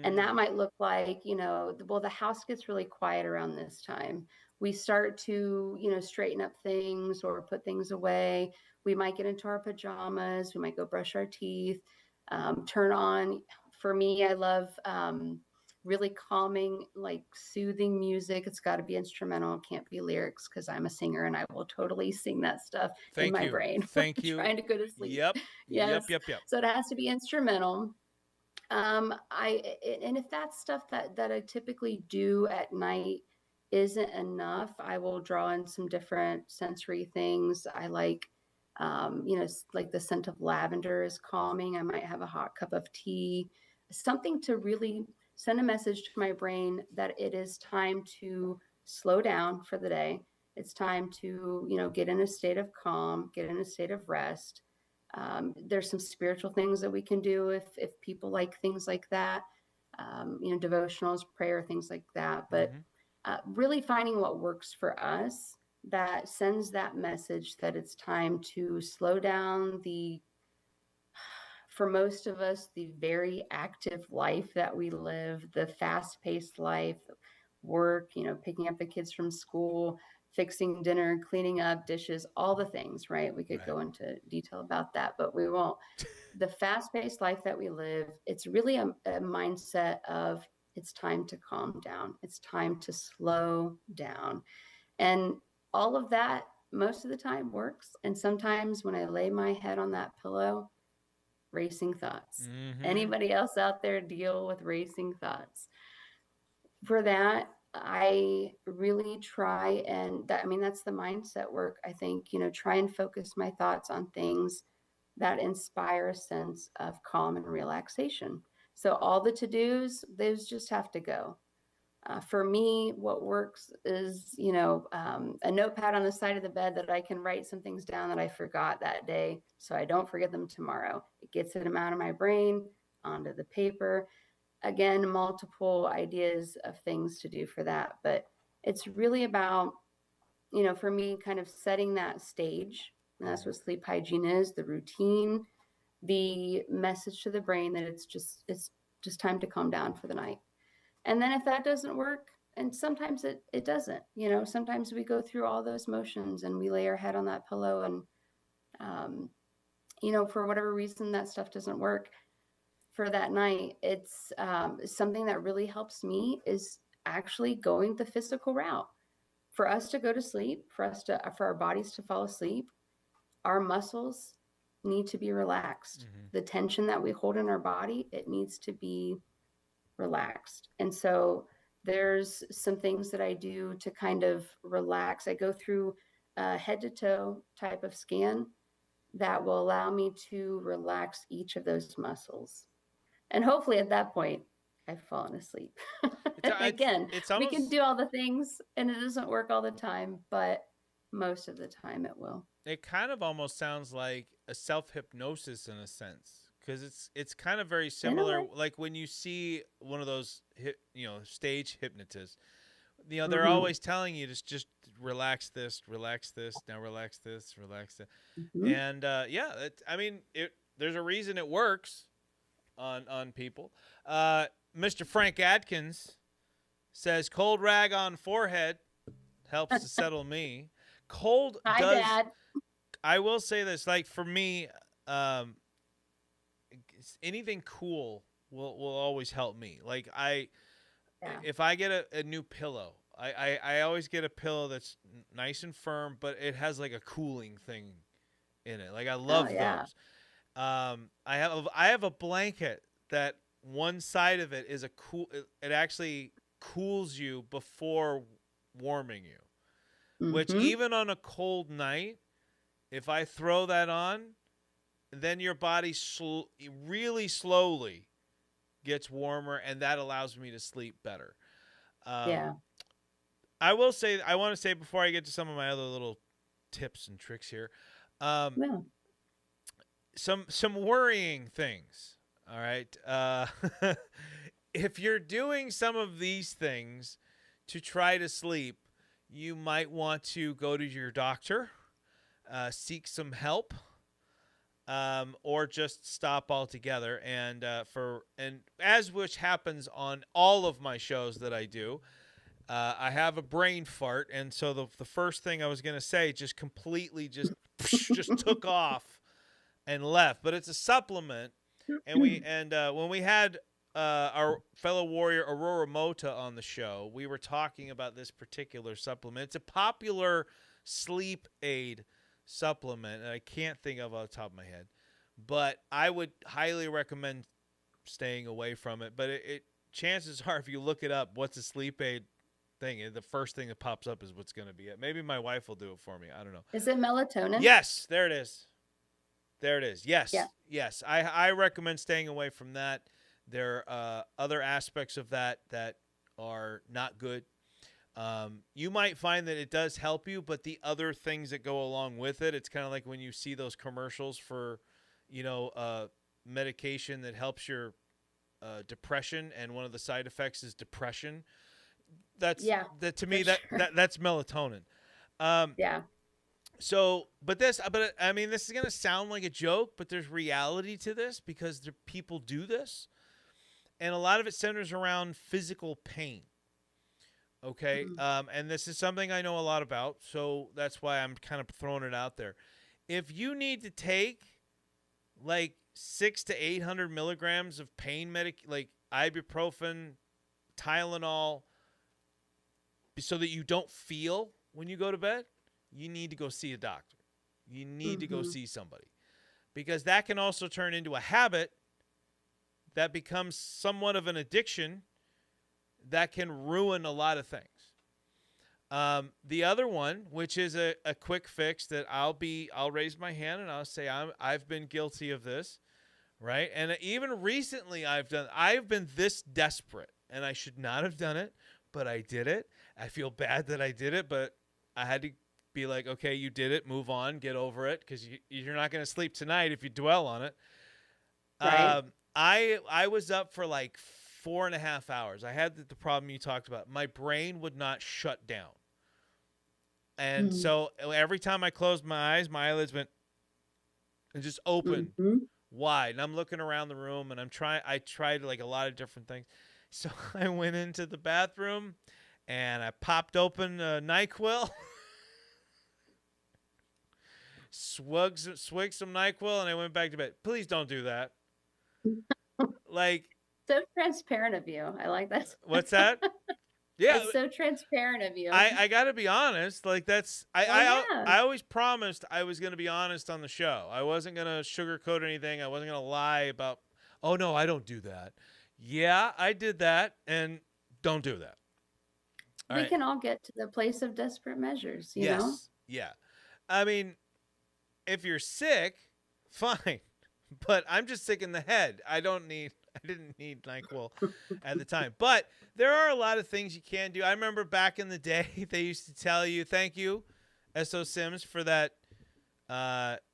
And that might look like, well, the house gets really quiet around this time. We start to, straighten up things or put things away. We might get into our pajamas. We might go brush our teeth, turn on For me, I love really calming, like soothing music. It's got to be instrumental, can't be lyrics because I'm a singer and I will totally sing that stuff in Thank my you. brain when Thank I'm you. trying to go to sleep. Yep. Yes. Yep. Yep. Yep. So it has to be instrumental. And if that stuff that I typically do at night isn't enough, I will draw in some different sensory things. I like, like the scent of lavender is calming. I might have a hot cup of tea, something to really send a message to my brain that it is time to slow down for the day. It's time to, get in a state of calm, get in a state of rest. There's some spiritual things that we can do if people like things like that, devotionals, prayer, things like that. But Mm-hmm. really finding what works for us that sends that message that it's time to slow down for most of us, the very active life that we live, the fast paced life, work, picking up the kids from school, fixing dinner, cleaning up dishes, all the things, right? We could Right. go into detail about that, but we won't. The fast paced life that we live, it's really a mindset of it's time to calm down, it's time to slow down. And all of that most of the time works. And sometimes when I lay my head on that pillow, racing thoughts. Mm-hmm. Anybody else out there deal with racing thoughts? For that, I really try that's the mindset work. I think, try and focus my thoughts on things that inspire a sense of calm and relaxation. So all the to-dos, those just have to go. For me, what works is, a notepad on the side of the bed that I can write some things down that I forgot that day so I don't forget them tomorrow. It gets them out of my brain onto the paper. Again, multiple ideas of things to do for that. But it's really about, for me, kind of setting that stage. And that's what sleep hygiene is, the routine, the message to the brain that it's just time to calm down for the night. And then if that doesn't work, and sometimes it doesn't, sometimes we go through all those motions and we lay our head on that pillow and, for whatever reason that stuff doesn't work for that night. It's something that really helps me is actually going the physical route. For us to go to sleep, for our bodies to fall asleep, our muscles need to be relaxed. Mm-hmm. The tension that we hold in our body, it needs to be relaxed. And so there's some things that I do to kind of relax. I go through a head to toe type of scan that will allow me to relax each of those muscles. And hopefully at that point, I've fallen asleep. Again, It's we can almost, do all the things and it doesn't work all the time, but most of the time it will. it kind of almost sounds like a self-hypnosis in a sense, because it's kind of very In a similar, way. like when you see one of those stage hypnotists, they're Mm-hmm. always telling you to just relax this, now relax this, relax that. Mm-hmm. And yeah, there's a reason it works on people. Mr. Frank Atkins says cold rag on forehead helps to settle me. Cold Hi, does. Dad. I will say this, like for me, um, anything cool will always help me. Like Yeah. if I get a new pillow, I always get a pillow that's nice and firm, but it has like a cooling thing in it. Like I Oh, love yeah. those. I have a blanket that one side of it is a cool. It actually cools you before warming you. Which Mm-hmm. even on a cold night, if I throw that on, then your body really slowly gets warmer, and that allows me to sleep better. Um, Yeah. I want to say before I get to some of my other little tips and tricks here, um, Well, some worrying things. All right, if you're doing some of these things to try to sleep, you might want to go to your doctor, seek some help, or just stop altogether. And as which happens on all of my shows that I do, I have a brain fart, and so the first thing I was gonna say just completely just took off and left. But it's a supplement, and when we had our fellow warrior Aurora Mota on the show, we were talking about this particular supplement. It's a popular sleep aid supplement, and I can't think of it off the top of my head, but I would highly recommend staying away from it. But it chances are, if you look it up, what's a sleep aid thing, the first thing that pops up is what's going to be it. Maybe my wife will do it for me. I don't know. Is it melatonin? Yes, there it is. There it is. Yes. Yeah. Yes. I recommend staying away from that. There are other aspects of that are not good. You might find that it does help you, but the other things that go along with it, it's kind of like when you see those commercials for, medication that helps your depression, and one of the side effects is depression. That's to me that's melatonin. Yeah. So, but I mean, this is going to sound like a joke, but there's reality to this because people do this. And a lot of it centers around physical pain. Okay. And this is something I know a lot about. So that's why I'm kind of throwing it out there. If you need to take like 600 to 800 milligrams of pain like ibuprofen, Tylenol, so that you don't feel when you go to bed, you need to go see a doctor. You need to go see somebody, because that can also turn into a habit that becomes somewhat of an addiction that can ruin a lot of things. The other one, which is a quick fix that I'll raise my hand and I'll say I've been guilty of this, right? And even recently I've been this desperate, and I should not have done it, but I did it. I feel bad that I did it, but I had to be like, okay, you did it, move on, get over it, because you're not going to sleep tonight if you dwell on it. Right. I was up for like 4.5 hours. I had the problem you talked about. My brain would not shut down. And so every time I closed my eyes, my eyelids went and just open wide. And I'm looking around the room, and I tried like a lot of different things. So I went into the bathroom and I popped open a NyQuil, swigged some NyQuil, and I went back to bed. Please don't do that. Like, So transparent of you. I like that. what's that? Yeah, It's so transparent of you. I got to be honest. Like, that's yeah. I always promised I was going to be honest on the show. I wasn't going to sugarcoat anything. I wasn't going to lie about, oh no, I don't do that. Yeah, I did that, and don't do that. All we right. can all get to the place of desperate measures, you know? Yeah. I mean, if you're sick, fine. But I'm just sick in the head. I didn't need NyQuil at the time. But there are a lot of things you can do. I remember back in the day, they used to tell you, thank you, S.O. Sims, for that.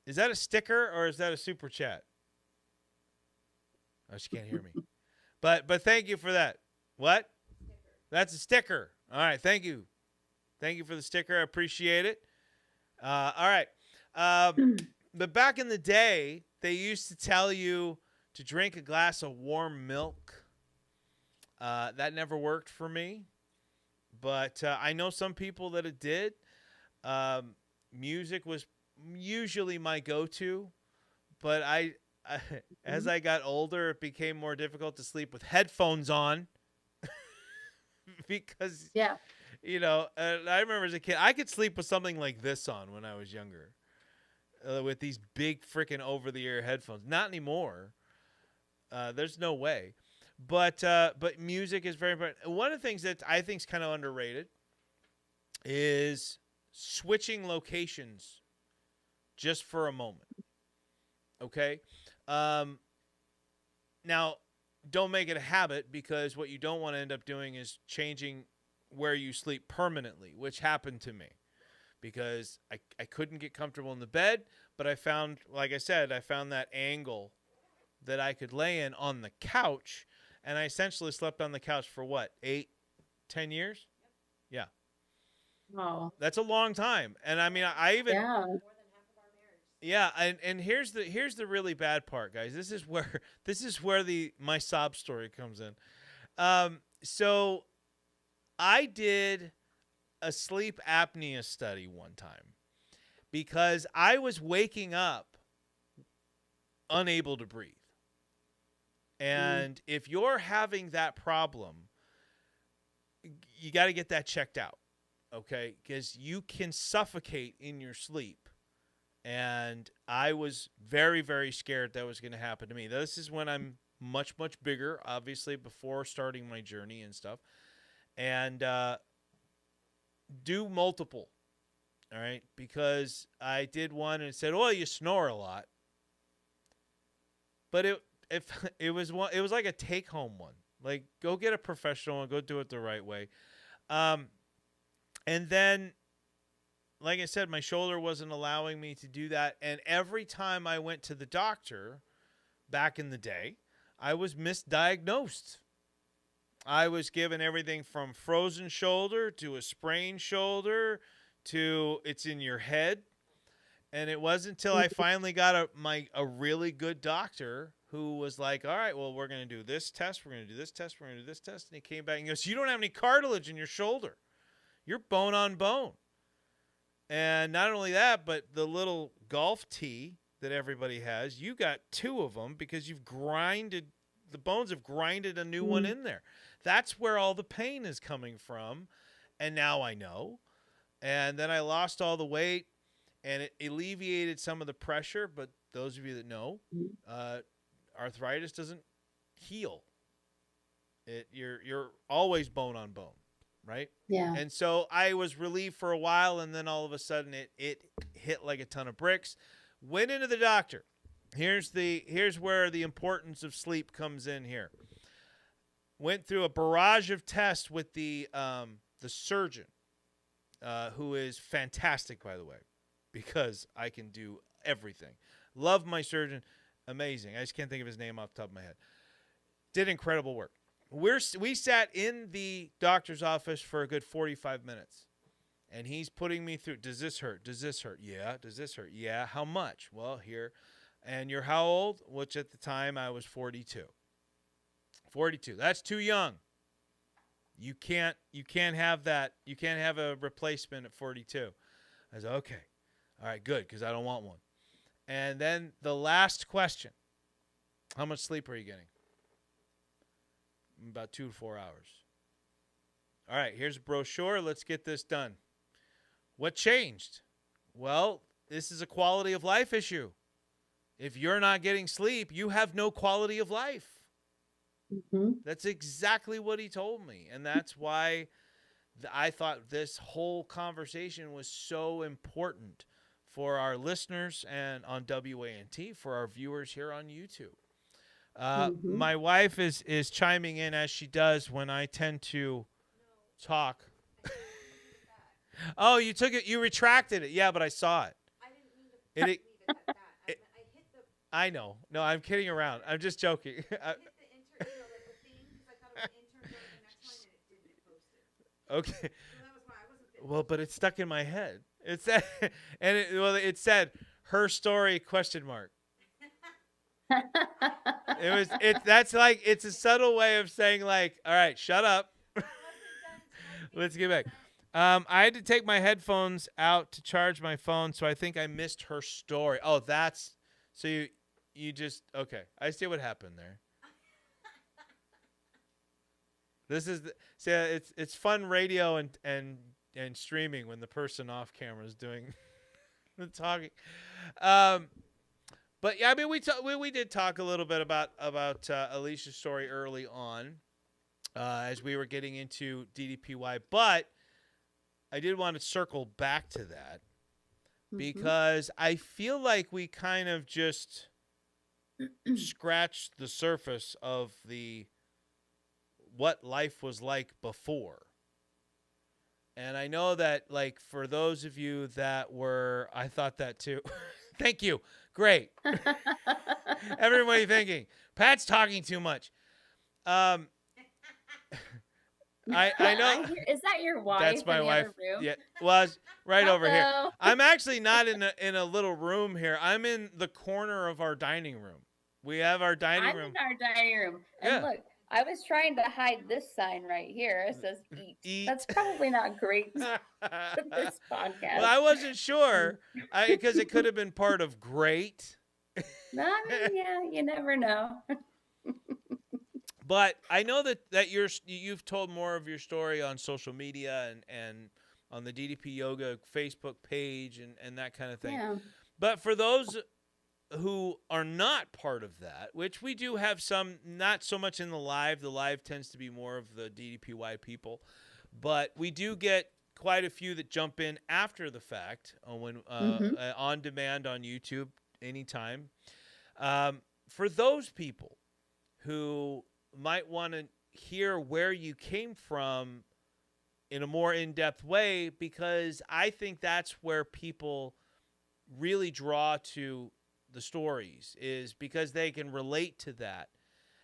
Is that a sticker or is that a super chat? Oh, she can't hear me. But thank you for that. What? That's a sticker. All right. Thank you. Thank you for the sticker. I appreciate it. All right. But back in the day, they used to tell you to drink a glass of warm milk. That never worked for me. But I know some people that it did. Music was usually my go-to. But as I got older, it became more difficult to sleep with headphones on. Because, I remember as a kid, I could sleep with something like this on when I was younger. With these big freaking over-the-ear headphones. Not anymore. There's no way. But music is very important. One of the things that I think is kind of underrated is switching locations just for a moment. Okay? Now, don't make it a habit, because what you don't want to end up doing is changing where you sleep permanently, which happened to me. Because I couldn't get comfortable in the bed, but I found that angle that I could lay in on the couch, and I essentially slept on the couch for what, 8, 10 years? Yeah. Wow. That's a long time. And I mean, I even Yeah. and here's the really bad part, guys. This is where my sob story comes in. So I did a sleep apnea study one time because I was waking up unable to breathe. And if you're having that problem, you got to get that checked out, okay? Because you can suffocate in your sleep. And I was very, very scared that was going to happen to me. This is when I'm much, much bigger, obviously, before starting my journey and stuff. And do multiple, all right? Because I did one and it said, "Oh, you snore a lot." But it was like a take-home one. Like, go get a professional and go do it the right way. And then, like I said, my shoulder wasn't allowing me to do that. And every time I went to the doctor back in the day, I was misdiagnosed. I was given everything from frozen shoulder to a sprained shoulder to it's in your head. And it wasn't until I finally got a really good doctor who was like, "All right, well, we're going to do this test. We're going to do this test. We're going to do this test." And he came back and goes, "You don't have any cartilage in your shoulder. You're bone on bone." And not only that, but the little golf tee that everybody has, you got 2 of them because the bones have grinded a new one in there. That's where all the pain is coming from. And now I know. And then I lost all the weight, and it alleviated some of the pressure. But those of you that know, arthritis doesn't heal. You're always bone on bone, right? Yeah. And so I was relieved for a while, and then all of a sudden it hit like a ton of bricks. Went into the doctor. Here's where the importance of sleep comes in here. Went through a barrage of tests with the surgeon, who is fantastic, by the way, because I can do everything. Love my surgeon. Amazing. I just can't think of his name off the top of my head. Did incredible work. We sat in the doctor's office for a good 45 minutes. And he's putting me through, "Does this hurt? Does this hurt? Yeah. Does this hurt? Yeah. How much? Well, here. And you're how old?" Which at the time I was 42. 42. That's too young. You can't have that. You can't have a replacement at 42. I said, "Okay. All right, good, because I don't want one." And then the last question: "How much sleep are you getting?" "About 2 to 4 hours." "All right, here's a brochure. Let's get this done." "What changed?" "Well, this is a quality of life issue. If you're not getting sleep, you have no quality of life." That's exactly what he told me. And that's why I thought this whole conversation was so important for our listeners and on WANT, for our viewers here on YouTube. My wife is chiming in as she does when I tend to talk. Oh, you took it. You retracted it. Yeah, but I saw it. I didn't mean to leave it at that. I hit the I know. No, I'm kidding around. I'm just joking. hit the like the thing because I thought it would enter the next line and it didn't. It posted. Okay. So that was why I wasn't. Well, but it's stuck in my head. It said, and it said her story ? That's like, it's a subtle way of saying like, all right, shut up. Let's get back. I had to take my headphones out to charge my phone, so I think I missed her story. Oh, that's so you just okay. I see what happened there. This is it's fun radio and streaming when the person off camera is doing the talking. But yeah, I mean we did talk a little bit about Elisha's story early on, as we were getting into DDPY, but I did want to circle back to that because I feel like we kind of just scratched the surface of what life was like before. And I know that, like, for those of you that were, I thought that too. Thank you. Great. Everybody thinking, Pat's talking too much. I know. Is that your wife? That's my in the wife. Other room? Yeah, was right over here. Hello. I'm actually not in a little room here. I'm in the corner of our dining room. We have our dining I'm room. in our dining room. And Yeah. look, I was trying to hide this sign right here. It says eat. Eat. That's probably not great for this podcast. Well, I wasn't sure because it could have been part of great. No, I mean, yeah, you never know. But I know that you've told more of your story on social media and on the DDP Yoga Facebook page and that kind of thing. Yeah. But for those who are not part of that, which we do have some, not so much in the live. The live tends to be more of the DDPY people, but we do get quite a few that jump in after the fact Mm-hmm. on demand on YouTube anytime. For those people who might want to hear where you came from in a more in-depth way, because I think that's where people really draw to the stories, is because they can relate to that.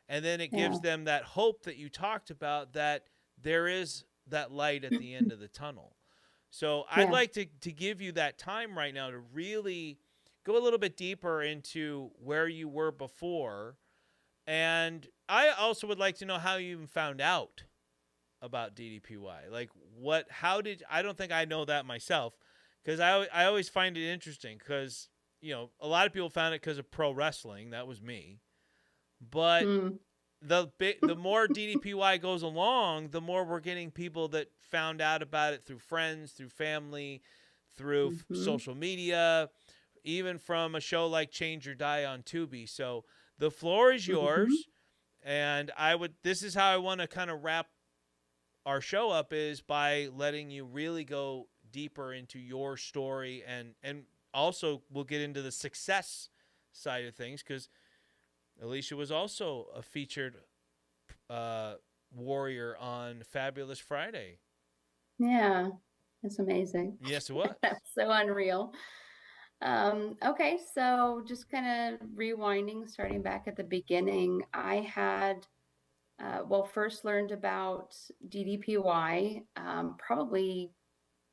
And then it Yeah. gives them that hope that you talked about, that there is that light at the end of the tunnel. So I'd Yeah. like to give you that time right now to really go a little bit deeper into where you were before. And I also would like to know how you even found out about DDPY. Like, I don't think I know that myself, because I always find it interesting, because, a lot of people found it because of pro wrestling. That was me. But Mm. the more DDPY goes along, the more we're getting people that found out about it through friends, through family, through Mm-hmm. social media, even from a show like Change or Die on Tubi. So the floor is Mm-hmm. yours, and this is how I want to kind of wrap our show up, is by letting you really go deeper into your story, and also we'll get into the success side of things, because Elisha was also a featured warrior on Fabulous Friday. Yeah. It's amazing. Yes, it was. That's so unreal. Okay, so just kind of rewinding, starting back at the beginning, I had first learned about DDPY probably,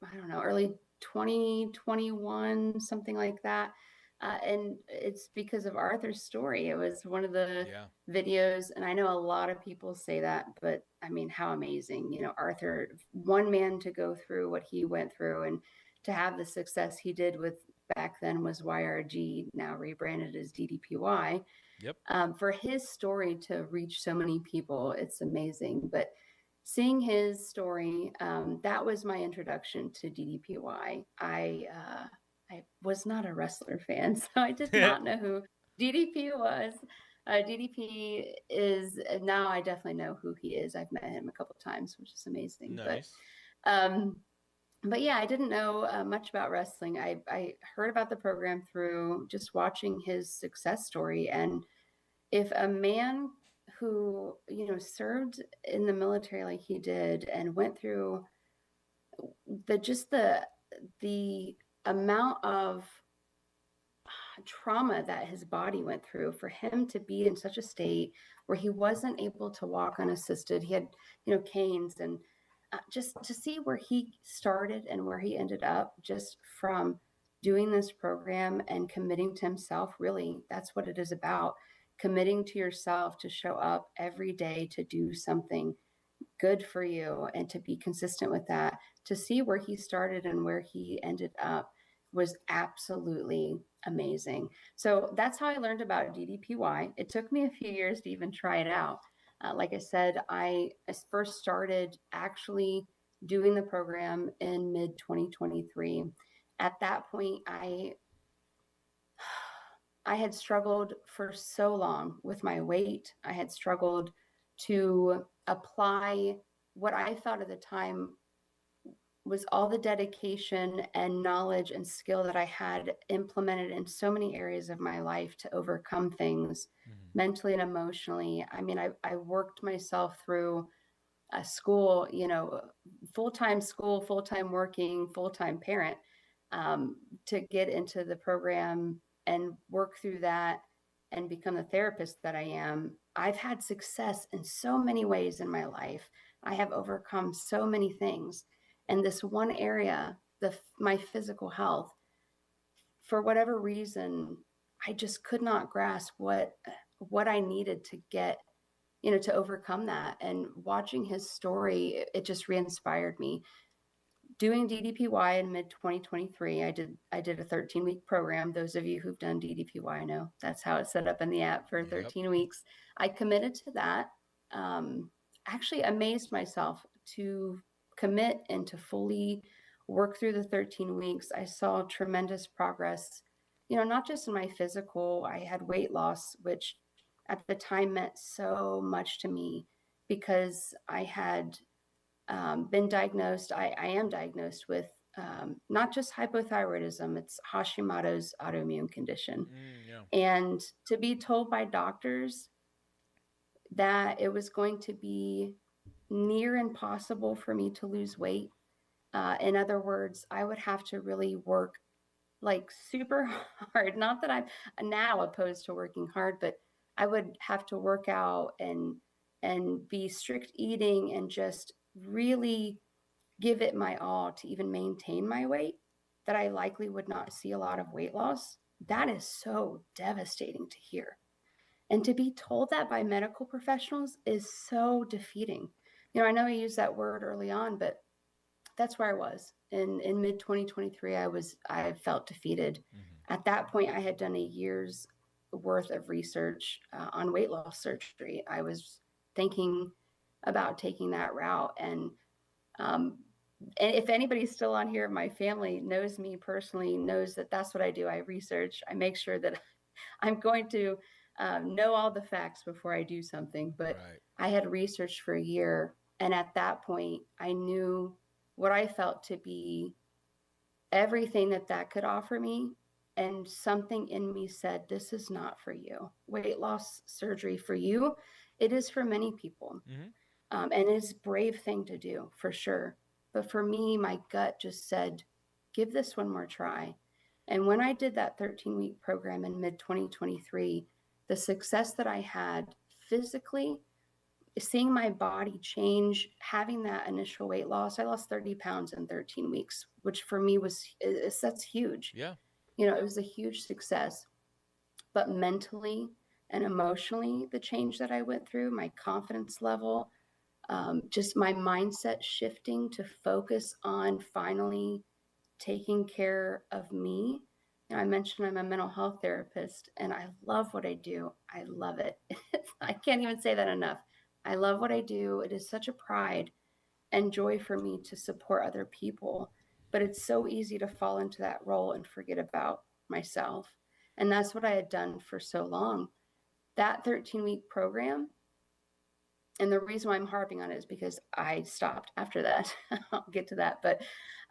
I don't know, early 2021, something like that. And it's because of Arthur's story. It was one of the Yeah. videos, and I know a lot of people say that, but I mean, how amazing, Arthur, one man to go through what he went through and to have the success he did with, back then was YRG, now rebranded as DDPY. Yep. For his story to reach so many people, it's amazing. But seeing his story, that was my introduction to DDPY. I was not a wrestler fan, so I did not know who DDP was. DDP is, now I definitely know who he is. I've met him a couple of times, which is amazing. Nice. Um, but yeah, I didn't know much about wrestling. I heard about the program through just watching his success story. And if a man who, served in the military like he did and went through the amount of trauma that his body went through, for him to be in such a state where he wasn't able to walk unassisted, he had, canes, and just to see where he started and where he ended up, just from doing this program and committing to himself. Really, that's what it is about: committing to yourself to show up every day, to do something good for you, and to be consistent with that. To see where he started and where he ended up was absolutely amazing. So that's how I learned about DDPY. It took me a few years to even try it out. Like I said, I first started actually doing the program in mid 2023. At that point, I had struggled for so long with my weight. I had struggled to apply what I thought at the time was all the dedication and knowledge and skill that I had implemented in so many areas of my life to overcome things Mhm. mentally and emotionally. I mean, I worked myself through a school, full-time school, full-time working, full-time parent, to get into the program and work through that and become the therapist that I am. I've had success in so many ways in my life. I have overcome so many things. And this one area, my physical health, for whatever reason, I just could not grasp what I needed to get, to overcome that. And watching his story, it just re-inspired me. Doing DDPY in mid 2023, I did a 13-week program. Those of you who've done DDPY know that's how it's set up in the app, for Yep. 13 weeks. I committed to that. actually amazed myself to commit and to fully work through the 13 weeks. I saw tremendous progress, not just in my physical. I had weight loss, which at the time meant so much to me because I had been diagnosed. I am diagnosed with not just hypothyroidism, it's Hashimoto's autoimmune condition. Yeah. And to be told by doctors that it was going to be near impossible for me to lose weight. In other words, I would have to really work like super hard. Not that I'm now opposed to working hard, but I would have to work out and be strict eating and just really give it my all to even maintain my weight, that I likely would not see a lot of weight loss. That is so devastating to hear. And to be told that by medical professionals is so defeating. I know I used that word early on, but that's where I was. In mid 2023, I felt defeated. At that point, I had done a year's worth of research on weight loss surgery. I was thinking about taking that route. And if anybody's still on here, my family knows me personally, knows that that's what I do. I research. I make sure that I'm going to know all the facts before I do something. But Right. I had researched for a year. And at that point, I knew what I felt to be everything that could offer me. And something in me said, this is not for you. Weight loss surgery for you, it is for many people. And it's a brave thing to do, for sure. But for me, my gut just said, give this one more try. And when I did that 13-week program in mid 2023, the success that I had physically, seeing my body change, having that initial weight loss, I lost 30 pounds in 13 weeks, which for me that's huge. Yeah. It was a huge success. But mentally and emotionally, the change that I went through, my confidence level, just my mindset shifting to focus on finally taking care of me. I mentioned I'm a mental health therapist and I love what I do. I love it. I can't even say that enough. I love what I do. It is such a pride and joy for me to support other people, but it's so easy to fall into that role and forget about myself. And that's what I had done for so long. That 13-week program, and the reason why I'm harping on it is because I stopped after that. I'll get to that. But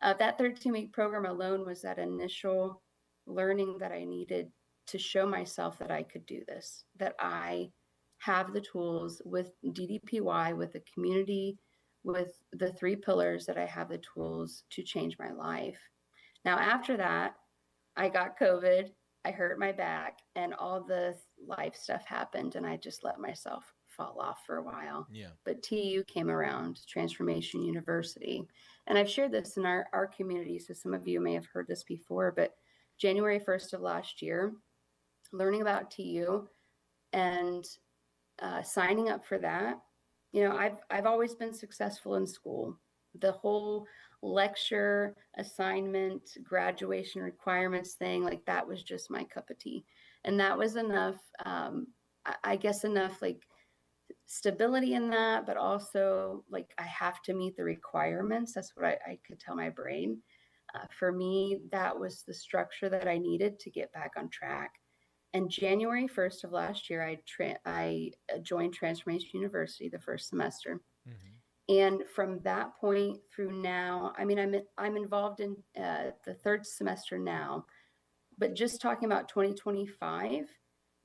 that 13-week program alone was that initial learning that I needed to show myself that I could do this, that I have the tools with DDPY, with the community, with the 3 pillars, that I have the tools to change my life. Now, after that, I got COVID, I hurt my back, and all the life stuff happened, and I just let myself fall off for a while. Yeah. But TU came around, Transformation University. And I've shared this in our community, so some of you may have heard this before, but January 1st of last year, learning about TU and signing up for that, I've always been successful in school. The whole lecture, assignment, graduation requirements thing, like that was just my cup of tea. And that was enough, I guess enough like stability in that, but also like I have to meet the requirements. That's what I could tell my brain. For me, that was the structure that I needed to get back on track. And January 1st of last year, I joined Transformation University the first semester. And from that point through now, I mean, I'm involved in the third semester now, but just talking about 2025,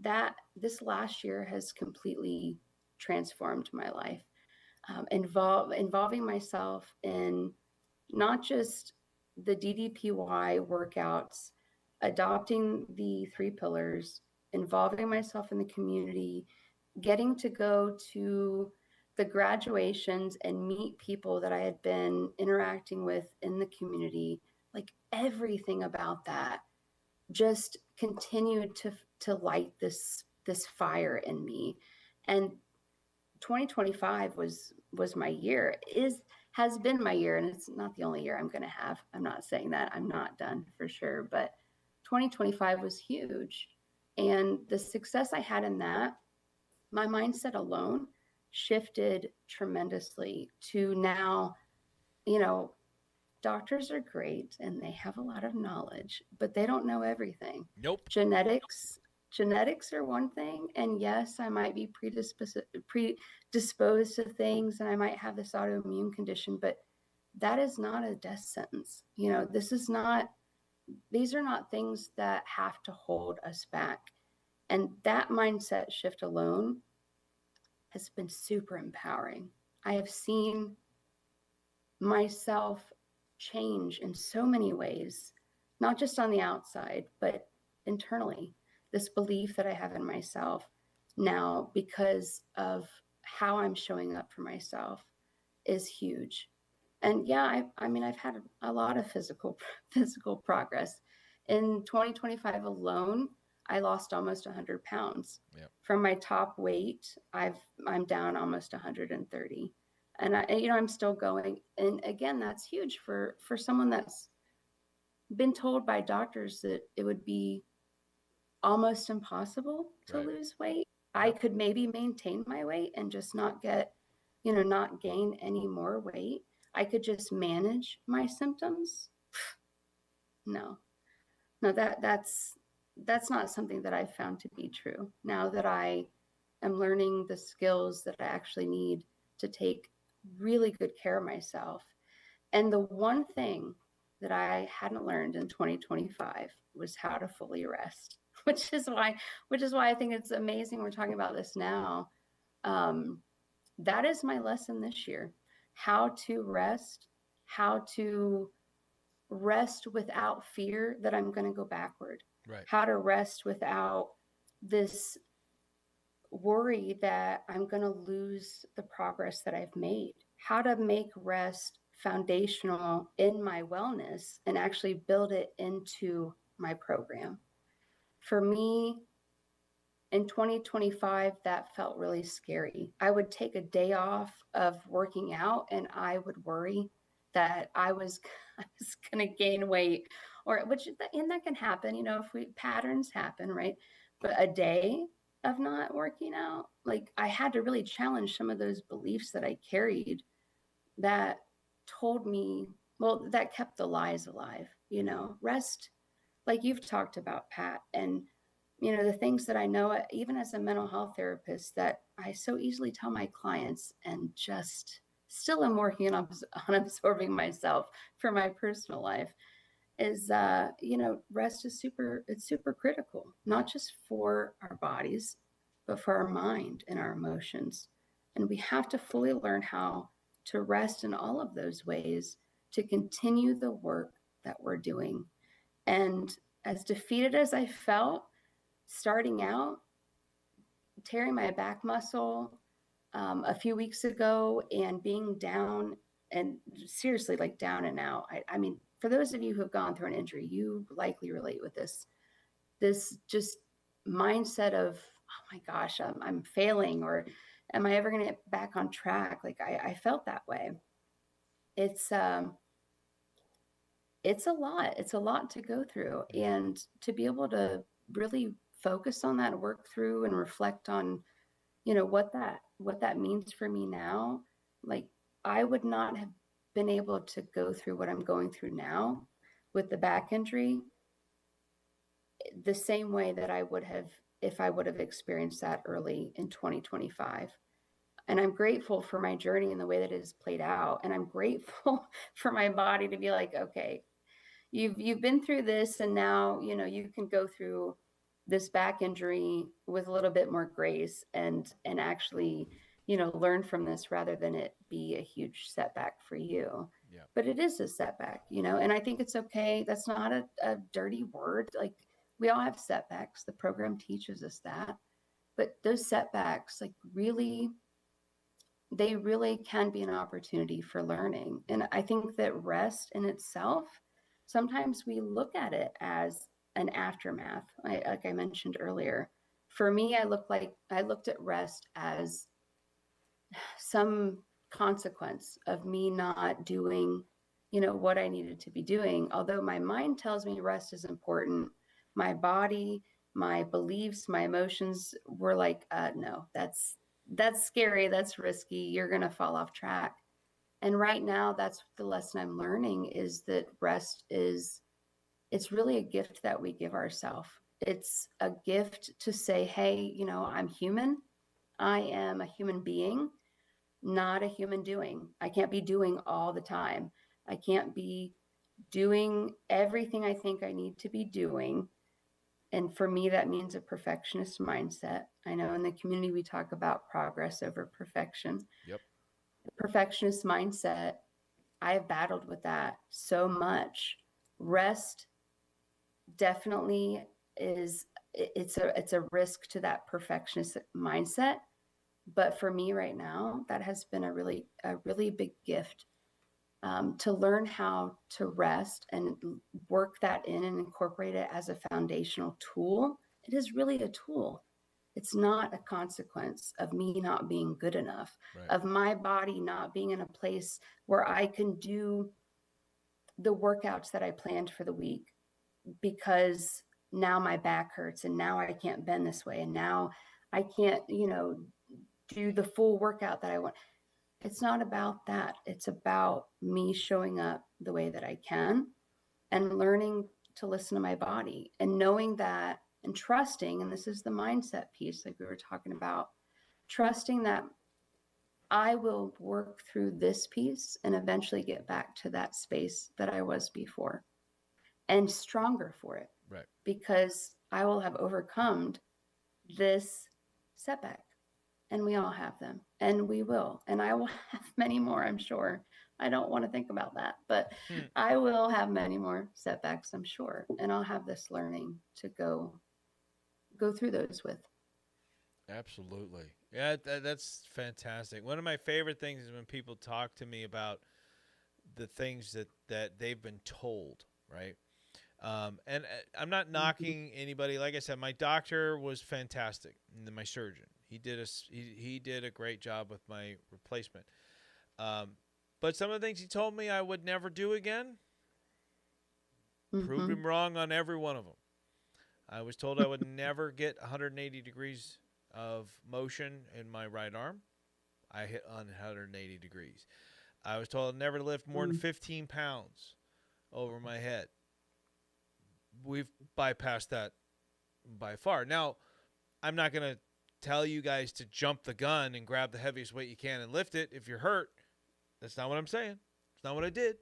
that this last year has completely transformed my life. Involving myself in not just the DDPY workouts, adopting the 3 pillars, involving myself in the community, getting to go to the graduations and meet people that I had been interacting with in the community, like everything about that just continued to light this fire in me. And 2025 was my year, has been my year, and it's not the only year I'm going to have. I'm not saying that. I'm not done for sure, but 2025 was huge. And the success I had in that, my mindset alone shifted tremendously to now, you know, doctors are great and they have a lot of knowledge, but they don't know everything. Nope. Genetics are one thing, and yes, I might be predisposed to things, and I might have this autoimmune condition, but that is not a death sentence. These are not things that have to hold us back. And that mindset shift alone has been super empowering. I have seen myself change in so many ways, not just on the outside, but internally. This belief that I have in myself now because of how I'm showing up for myself is huge. And yeah, I mean, I've had a lot of physical progress. In 2025 alone, I lost almost 100 pounds. Yep. From my top weight, I'm down almost 130, and I'm still going. And again, that's huge for someone that's been told by doctors that it would be almost impossible to Right. lose weight. I could maybe maintain my weight and just not not gain any more weight. I could just manage my symptoms. No, no, that's not something that I've found to be true. Now that I am learning the skills that I actually need to take really good care of myself. And the one thing that I hadn't learned in 2025 was how to fully rest, which is why I think it's amazing we're talking about this now. That is my lesson this year: how to rest without fear that I'm going to go backward, Right. how to rest without this worry that I'm going to lose the progress that I've made, how to make rest foundational in my wellness and actually build it into my program. For me, in 2025, that felt really scary. I would take a day off of working out and I would worry that I was going to gain weight, and that can happen, if patterns happen, right? But a day of not working out, like, I had to really challenge some of those beliefs that I carried that told me, well, that kept the lies alive, rest, like you've talked about, Pat, and the things that I know, even as a mental health therapist, that I so easily tell my clients and just still am working on absorbing myself for my personal life is, rest is super critical, not just for our bodies, but for our mind and our emotions. And we have to fully learn how to rest in all of those ways to continue the work that we're doing. And as defeated as I felt, starting out, tearing my back muscle a few weeks ago and being down, and seriously, like, down and out. I mean, for those of you who have gone through an injury, you likely relate with this just mindset of, oh my gosh, I'm failing, or am I ever going to get back on track? Like, I felt that way. It's a lot to go through, and to be able to really focus on that, work through and reflect on, what that means for me now. Like, I would not have been able to go through what I'm going through now with the back injury the same way that I would have if I would have experienced that early in 2025. And I'm grateful for my journey and the way that it has played out. And I'm grateful for my body to be like, okay, you've been through this, and now you can go through this back injury with a little bit more grace and actually learn from this rather than it be a huge setback for you. Yeah. But it is a setback, and I think it's okay. That's not a dirty word. Like, we all have setbacks. The program teaches us that. But those setbacks, like, they really can be an opportunity for learning. And I think that rest in itself, sometimes we look at it as an aftermath. Like I mentioned earlier, for me, I looked at rest as some consequence of me not doing, what I needed to be doing. Although my mind tells me rest is important, my body, my beliefs, my emotions were like, no, that's scary. That's risky. You're going to fall off track. And right now, that's the lesson I'm learning is that rest is, it's really a gift that we give ourselves. It's a gift to say, hey, you know, I'm human. I am a human being, not a human doing. I can't be doing all the time. I can't be doing everything I think I need to be doing. And for me, that means a perfectionist mindset. I know in the community we talk about progress over perfection. Yep. Perfectionist mindset, I have battled with that so much. Rest definitely is, it's a risk to that perfectionist mindset. But for me right now, that has been a really big gift, to learn how to rest and work that in and incorporate it as a foundational tool. It is really a tool. It's not a consequence of me not being good enough, Right. of my body not being in a place where I can do the workouts that I planned for the week, because now my back hurts and now I can't bend this way and now I can't, you know, do the full workout that I want. It's not about that. It's about me showing up the way that I can and learning to listen to my body and knowing that and trusting. And this is the mindset piece, like we were talking about, trusting that I will work through this piece and eventually get back to that space that I was before and stronger for it. Right. Because I will have overcome this setback. And we all have them, and we will. And I will have many more, I'm sure. I don't want to think about that, but I will have many more setbacks, I'm sure. And I'll have this learning to go through those with. Absolutely. Yeah, that's fantastic. One of my favorite things is when people talk to me about the things that they've been told, right? And I'm not knocking anybody. Like I said, my doctor was fantastic, and then my surgeon. He did a great job with my replacement. But some of the things he told me I would never do again, proved him wrong on every one of them. I was told I would never get 180 degrees of motion in my right arm. I hit on 180 degrees. I was told I'd never lift more than 15 pounds over my head. We've bypassed that by far. Now, I'm not going to tell you guys to jump the gun and grab the heaviest weight you can and lift it if you're hurt. That's not what I'm saying. It's not what I did.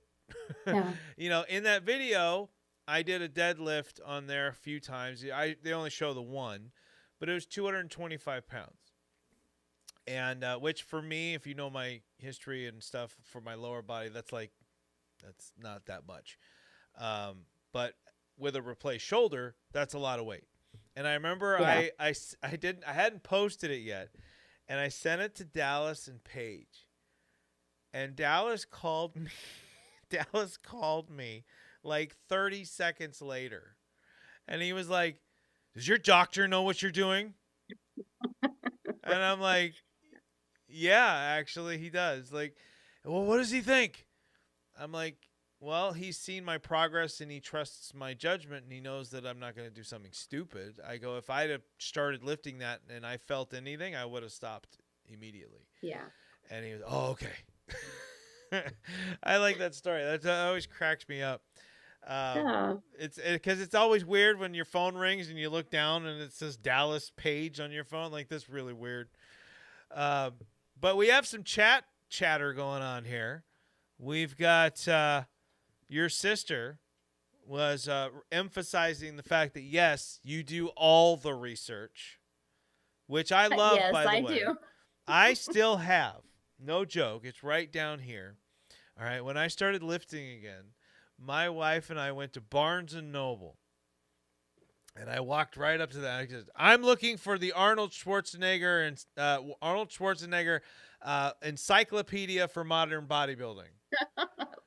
Yeah. You know, in that video, I did a deadlift on there a few times. They only show the one, but it was 225 pounds. And which for me, if you know my history and stuff for my lower body, that's not that much. But with a replaced shoulder, that's a lot of weight. And I remember I hadn't posted it yet, and I sent it to Dallas and Paige. And Dallas called me. Dallas called me like 30 seconds later, and he was like, "Does your doctor know what you're doing?" And I'm like, "Yeah, actually, he does." Like, well, what does he think? I'm like, well, he's seen my progress and he trusts my judgment and he knows that I'm not going to do something stupid. I go, if I'd have started lifting that and I felt anything, I would have stopped immediately. Yeah. And he was, oh, okay. I like that story. That always cracks me up. Yeah. It's because it's always weird when your phone rings and you look down and it says Dallas Page on your phone. Like, that's really weird. But we have some chatter going on here. We've got your sister was emphasizing the fact that, yes, you do all the research, which I love, Yes, by the I way. do. I still have, no joke, it's right down here. All right, when I started lifting again, my wife and I went to Barnes & Noble. And I walked right up to that. I said, I'm looking for the Arnold Schwarzenegger Encyclopedia for Modern Bodybuilding.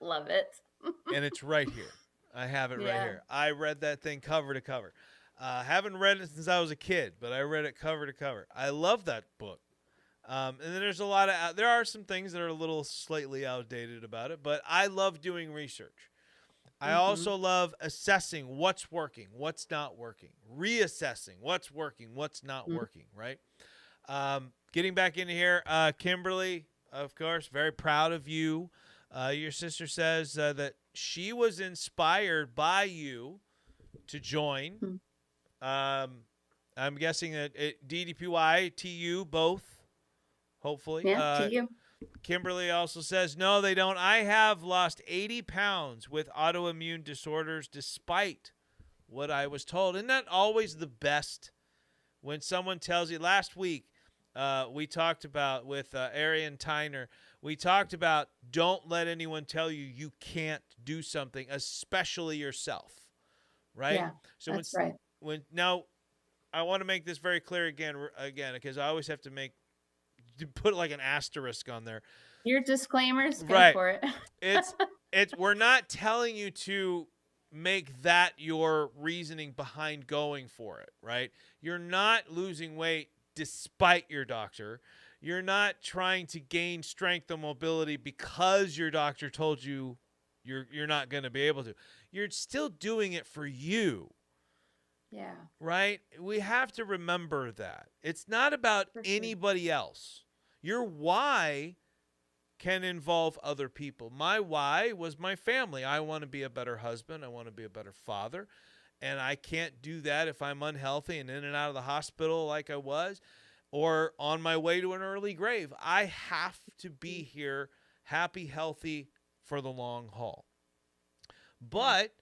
Love it. And it's right here. I have it right Yeah. here. I read that thing cover to cover. Haven't read it since I was a kid, but I read it cover to cover. I love that book. And then there's there are some things that are a little slightly outdated about it, but I love doing research. I also love assessing what's working, what's not working, reassessing what's working, what's not working, right? Getting back into here, Kimberly, of course, very proud of you. Your sister says that she was inspired by you to join. Hmm. I'm guessing that DDPY, TU, both, hopefully. Yeah, to you. Kimberly also says, no, they don't. I have lost 80 pounds with autoimmune disorders despite what I was told. Isn't that always the best when someone tells you? Last week, we talked about with Arian Tyner, we talked about don't let anyone tell you you can't do something, especially yourself, right? Yeah, So that's right. now I want to make this very clear again, because I always have to put like an asterisk on there. Your disclaimers, go Right. for it. It's we're not telling you to make that your reasoning behind going for it, right? You're not losing weight despite your doctor. You're not trying to gain strength and mobility because your doctor told you you're not going to be able to. You're still doing it for you, Yeah, right? We have to remember that. It's not about for sure. anybody else. Your why can involve other people. My why was my family. I want to be a better husband. I want to be a better father. And I can't do that if I'm unhealthy and in and out of the hospital like I was, or on my way to an early grave. I have to be here happy, healthy for the long haul. But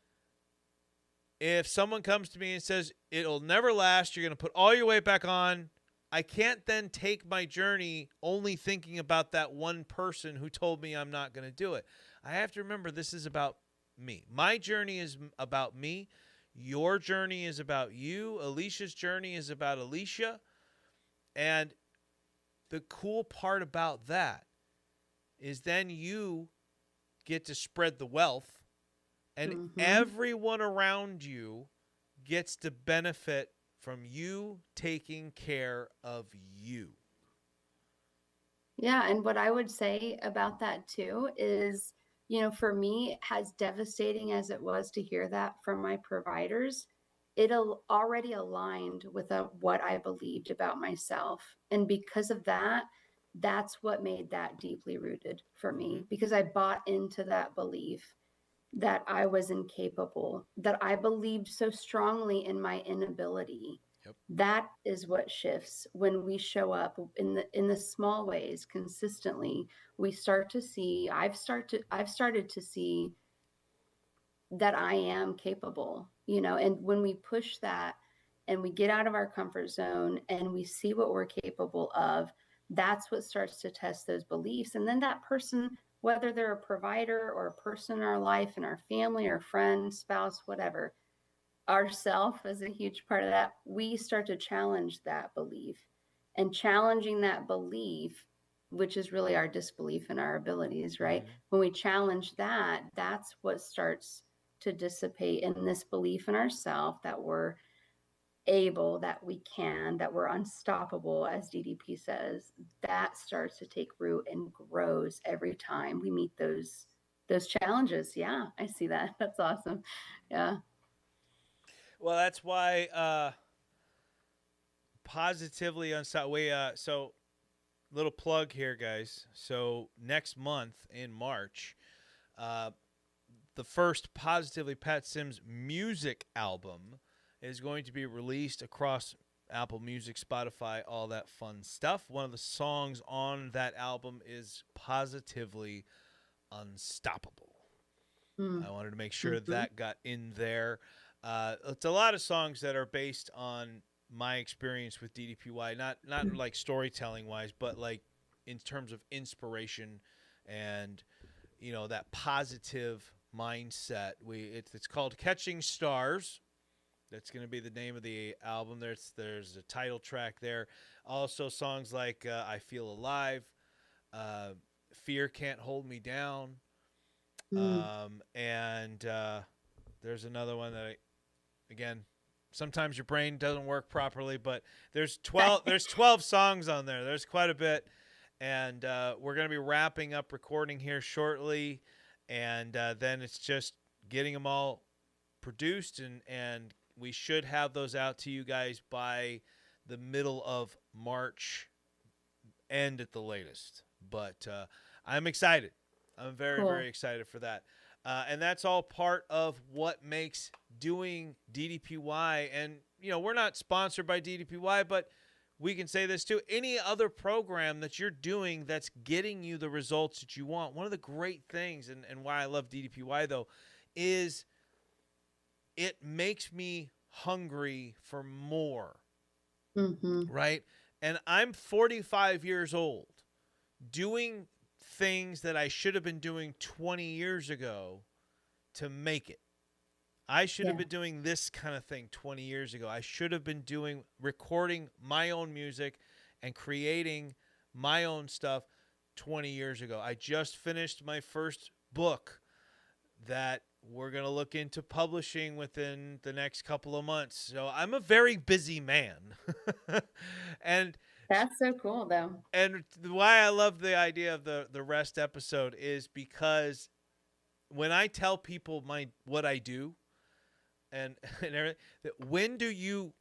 if someone comes to me and says, it'll never last, you're going to put all your weight back on, I can't then take my journey only thinking about that one person who told me I'm not going to do it. I have to remember this is about me. My journey is about me. Your journey is about you. Alicia's journey is about Elisha. And the cool part about that is then you get to spread the wealth, and everyone around you gets to benefit from you taking care of you. Yeah, and what I would say about that too is, for me, as devastating as it was to hear that from my providers, already aligned with what I believed about myself. And because of that, that's what made that deeply rooted for me, because I bought into that belief that I was incapable, that I believed so strongly in my inability. Yep. That is what shifts when we show up in the small ways consistently. We start to see, I've started to see that I am capable, and when we push that and we get out of our comfort zone and we see what we're capable of, that's what starts to test those beliefs. And then that person, whether they're a provider or a person in our life, in our family or friend, spouse, whatever, ourself is a huge part of that. We start to challenge that belief, and challenging that belief, which is really our disbelief in our abilities, right? When we challenge that, that's what starts to dissipate in this belief in ourselves that we're able, that we can, that we're unstoppable, as DDP says. That starts to take root and grows every time we meet those challenges. Yeah, I see that. That's awesome. Yeah. Well, that's why positively unstoppable. So little plug here, guys. So next month in March, the first Positively Pat Sims music album is going to be released across Apple Music, Spotify, all that fun stuff. One of the songs on that album is Positively Unstoppable. I wanted to make sure that got in there. It's a lot of songs that are based on my experience with DDPY, not like storytelling wise, but like in terms of inspiration and that positive mindset. It's called Catching Stars. That's going to be the name of the album. There's a title track there. Also songs like I Feel Alive, Fear Can't Hold Me Down, and there's another one that again, sometimes your brain doesn't work properly, but there's 12 songs on there. There's quite a bit, and we're going to be wrapping up recording here shortly, and then it's just getting them all produced, and we should have those out to you guys by the middle of March, end at the latest. But I'm excited. I'm very, Cool. very excited for that. And that's all part of what makes doing DDPY. And, we're not sponsored by DDPY, but we can say this too. Any other program that you're doing that's getting you the results that you want, one of the great things, and why I love DDPY, though, is it makes me hungry for more, right? And I'm 45 years old doing things that I should have been doing 20 years ago to make it. I should have Yeah. been doing this kind of thing 20 years ago. I should have been recording my own music and creating my own stuff 20 years ago. I just finished my first book that we're going to look into publishing within the next couple of months. So I'm a very busy man. and That's so cool, though. and why I love the idea of the rest episode is because when I tell people what I do and everything, when do you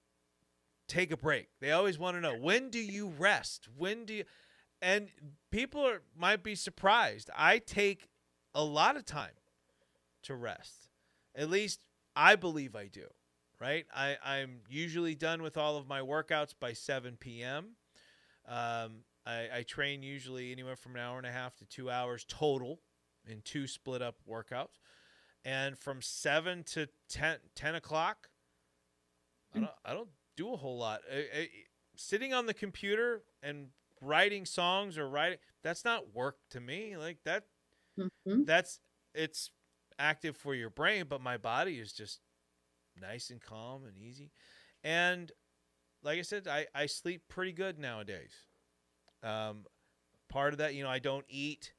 take a break? They always want to know, when do you rest? And people might be surprised. I take a lot of time to rest. At least I believe I do, right? I'm usually done with all of my workouts by 7 p.m. I train usually anywhere from an hour and a half to 2 hours total in 2 split up workouts. And from 7 to 10 o'clock, I don't do a whole lot. Sitting on the computer and writing songs that's not work to me. Like that, it's active for your brain, but my body is just nice and calm and easy. And like I said, I sleep pretty good nowadays. Part of that, I don't eat.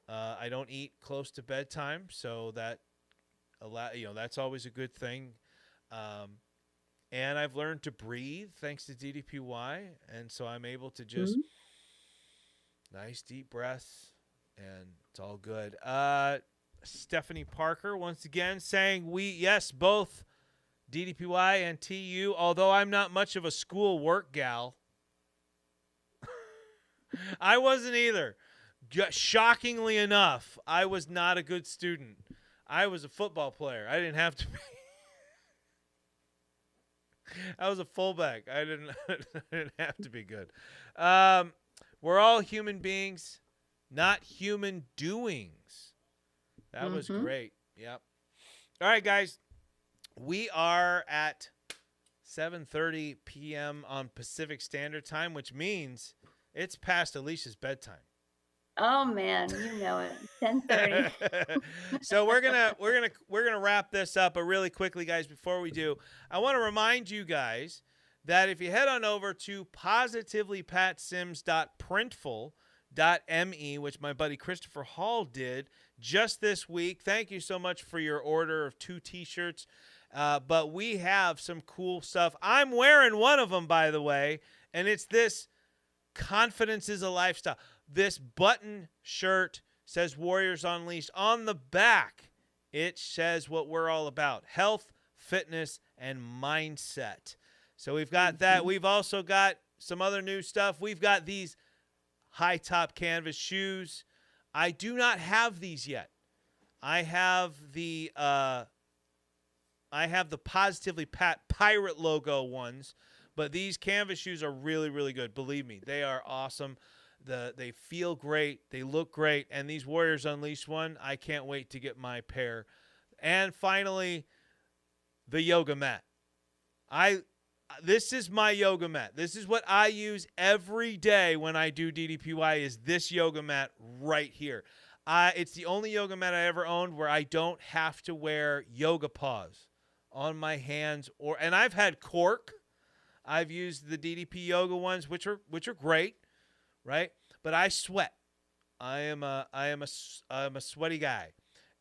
I don't eat close to bedtime, so that's always a good thing. And I've learned to breathe thanks to DDPY, and so I'm able to just nice deep breaths, and it's all good. Stephanie Parker once again saying yes, both DDPY and TU, although I'm not much of a school work gal. I wasn't either. Shockingly enough, I was not a good student. I was a football player. I didn't have to be. I was a fullback. I didn't have to be good. We're all human beings, not human doings. That was great. Yep. All right, guys. We are at 7:30 p.m. on Pacific Standard Time, which means it's past Alicia's bedtime. Oh man, you know it. 10:30. So we're gonna wrap this up, but really quickly, guys, before we do, I want to remind you guys that if you head on over to positivelypatsims.printful.me, which my buddy Christopher Hall did just this week. Thank you so much for your order of 2 T-shirts. But we have some cool stuff. I'm wearing one of them, by the way, and it's this Confidence is a Lifestyle. This button shirt says Warriors Unleashed. On the back, it says what we're all about: health, fitness, and mindset. So we've got that. We've also got some other new stuff. We've got these high-top canvas shoes. I do not have these yet. I have the Positively Pat Pirate logo ones, but these canvas shoes are really, really good. Believe me, they are awesome. They feel great. They look great. And these Warriors Unleashed one, I can't wait to get my pair. And finally, the yoga mat. This is my yoga mat. This is what I use every day when I do DDPY, is this yoga mat right here. It's the only yoga mat I ever owned where I don't have to wear yoga paws on my hands, and I've had cork. I've used the DDP yoga ones, which are great, right? But I sweat. I am a sweaty guy,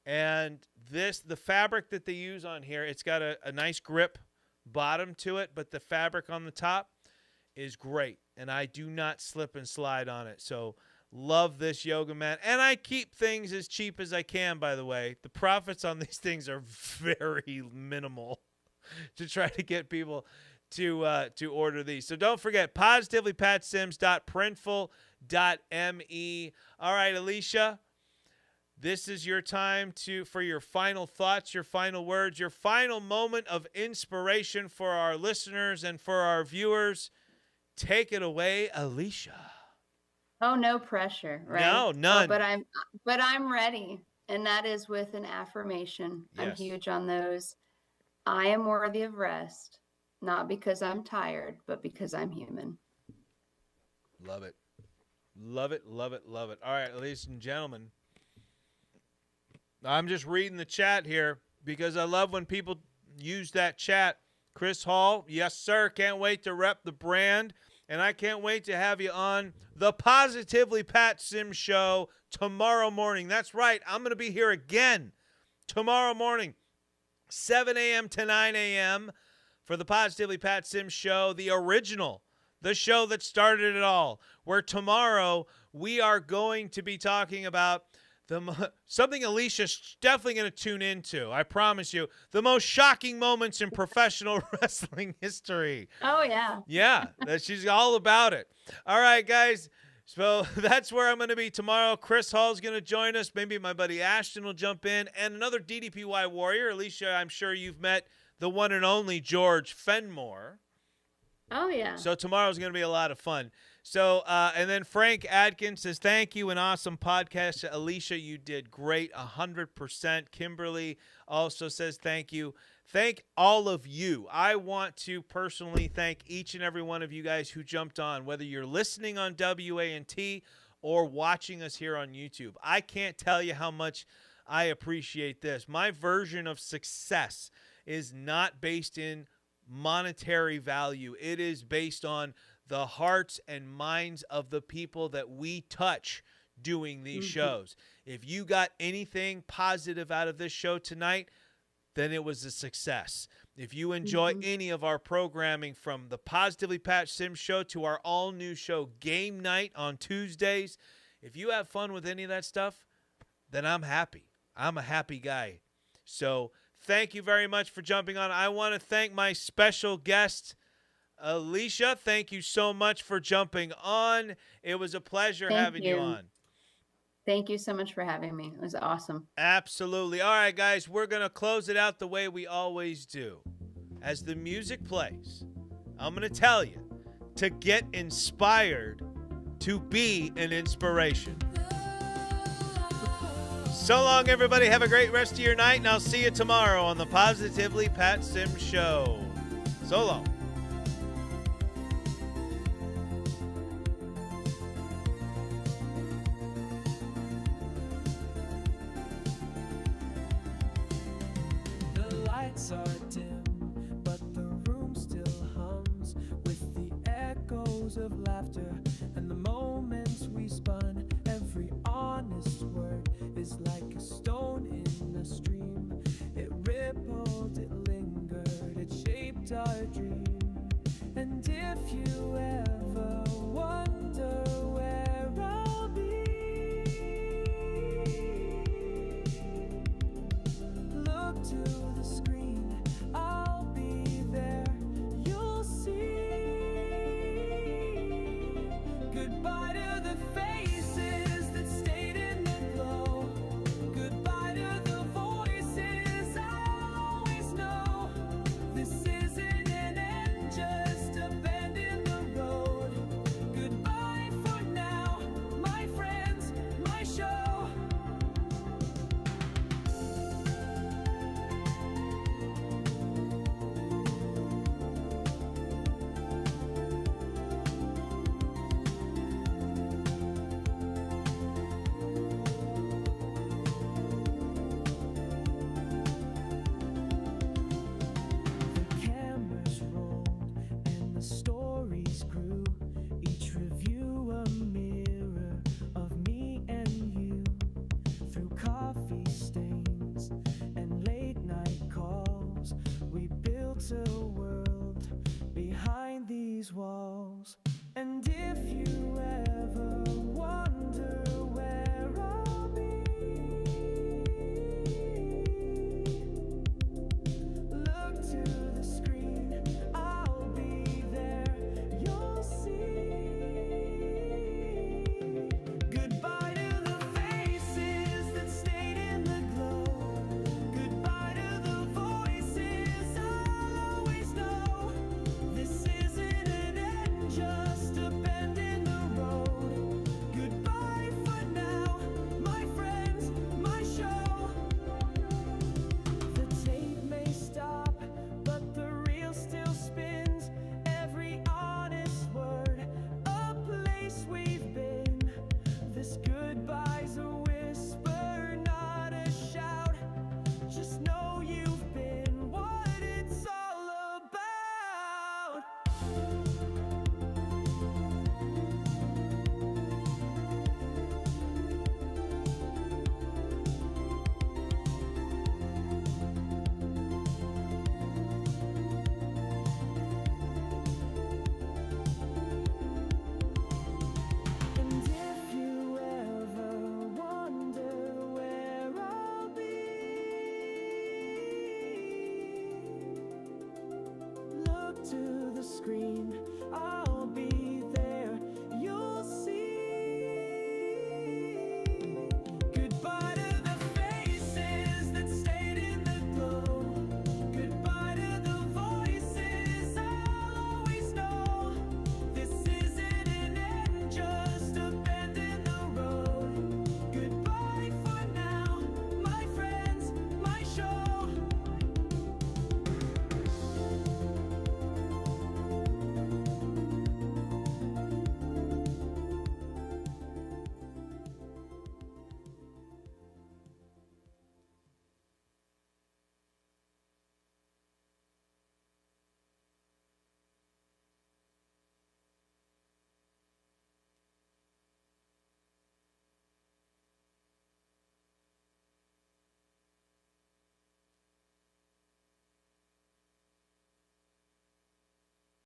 and the fabric that they use on here, it's got a nice grip bottom to it, but the fabric on the top is great, and I do not slip and slide on it. So love this yoga mat, and I keep things as cheap as I can, by the way. The profits on these things are very minimal to try to get people to order these. So don't forget, positivelypatsims.printful.me. All right, Elisha, this is your time for your final thoughts, your final words, your final moment of inspiration for our listeners and for our viewers. Take it away, Elisha. Oh, no pressure, right? No, none. But I'm ready. And that is with an affirmation. I'm Yes. huge on those. I am worthy of rest, not because I'm tired, but because I'm human. Love it. Love it, love it, love it. All right, ladies and gentlemen, I'm just reading the chat here because I love when people use that chat. Chris Hall, yes, sir. Can't wait to rep the brand. And I can't wait to have you on the Positively Pat Sims show tomorrow morning. That's right. I'm going to be here again tomorrow morning, 7 a.m. to 9 a.m. for the Positively Pat Sims show, the original, the show that started it all, where tomorrow we are going to be talking about something Alicia's definitely going to tune into. I promise you. The most shocking moments in professional wrestling history. Oh, yeah. Yeah, she's all about it. All right, guys. So that's where I'm going to be tomorrow. Chris Hall's going to join us. Maybe my buddy Ashton will jump in. And another DDPY Warrior. Alicia, I'm sure you've met the one and only George Fenmore. Oh, yeah. So tomorrow's going to be a lot of fun. So, and then Frank Adkins says, thank you, an awesome podcast. Alicia, you did great, 100%. Kimberly also says thank you. Thank all of you. I want to personally thank each and every one of you guys who jumped on, whether you're listening on WANT or watching us here on YouTube. I can't tell you how much I appreciate this. My version of success is not based in monetary value. It is based on the hearts and minds of the people that we touch doing these shows. If you got anything positive out of this show tonight, then it was a success. If you enjoy any of our programming, from the Positively Pat Sims show to our all-new show Game Night on Tuesdays, if you have fun with any of that stuff, then I'm happy. I'm a happy guy. So thank you very much for jumping on. I want to thank my special guest, Alicia. Thank you so much for jumping on. It was a pleasure having you on. Thank you so much for having me. It was awesome. Absolutely. All right, guys, we're going to close it out the way we always do. As the music plays, I'm going to tell you to get inspired to be an inspiration. So long, everybody. Have a great rest of your night, and I'll see you tomorrow on the Positively Pat Sims show. So long. The lights are dim, but the room still hums with the echoes of laughter and the moments we spun. Every honest word is like a stone in a stream. It rippled, it lingered, it shaped our dream. And if you ever wonder where I'll be, look to the screen, I'll be there, you'll see. Goodbye to the faces that stayed in the glow. Goodbye to the voices I always know. This isn't an end, just a bend in the road. Goodbye for now, my friends, my show. The cameras rolled and the stories grew. Each review a mirror of me and you. Through coffee stains and late night calls, we built a world behind these walls. And if you ever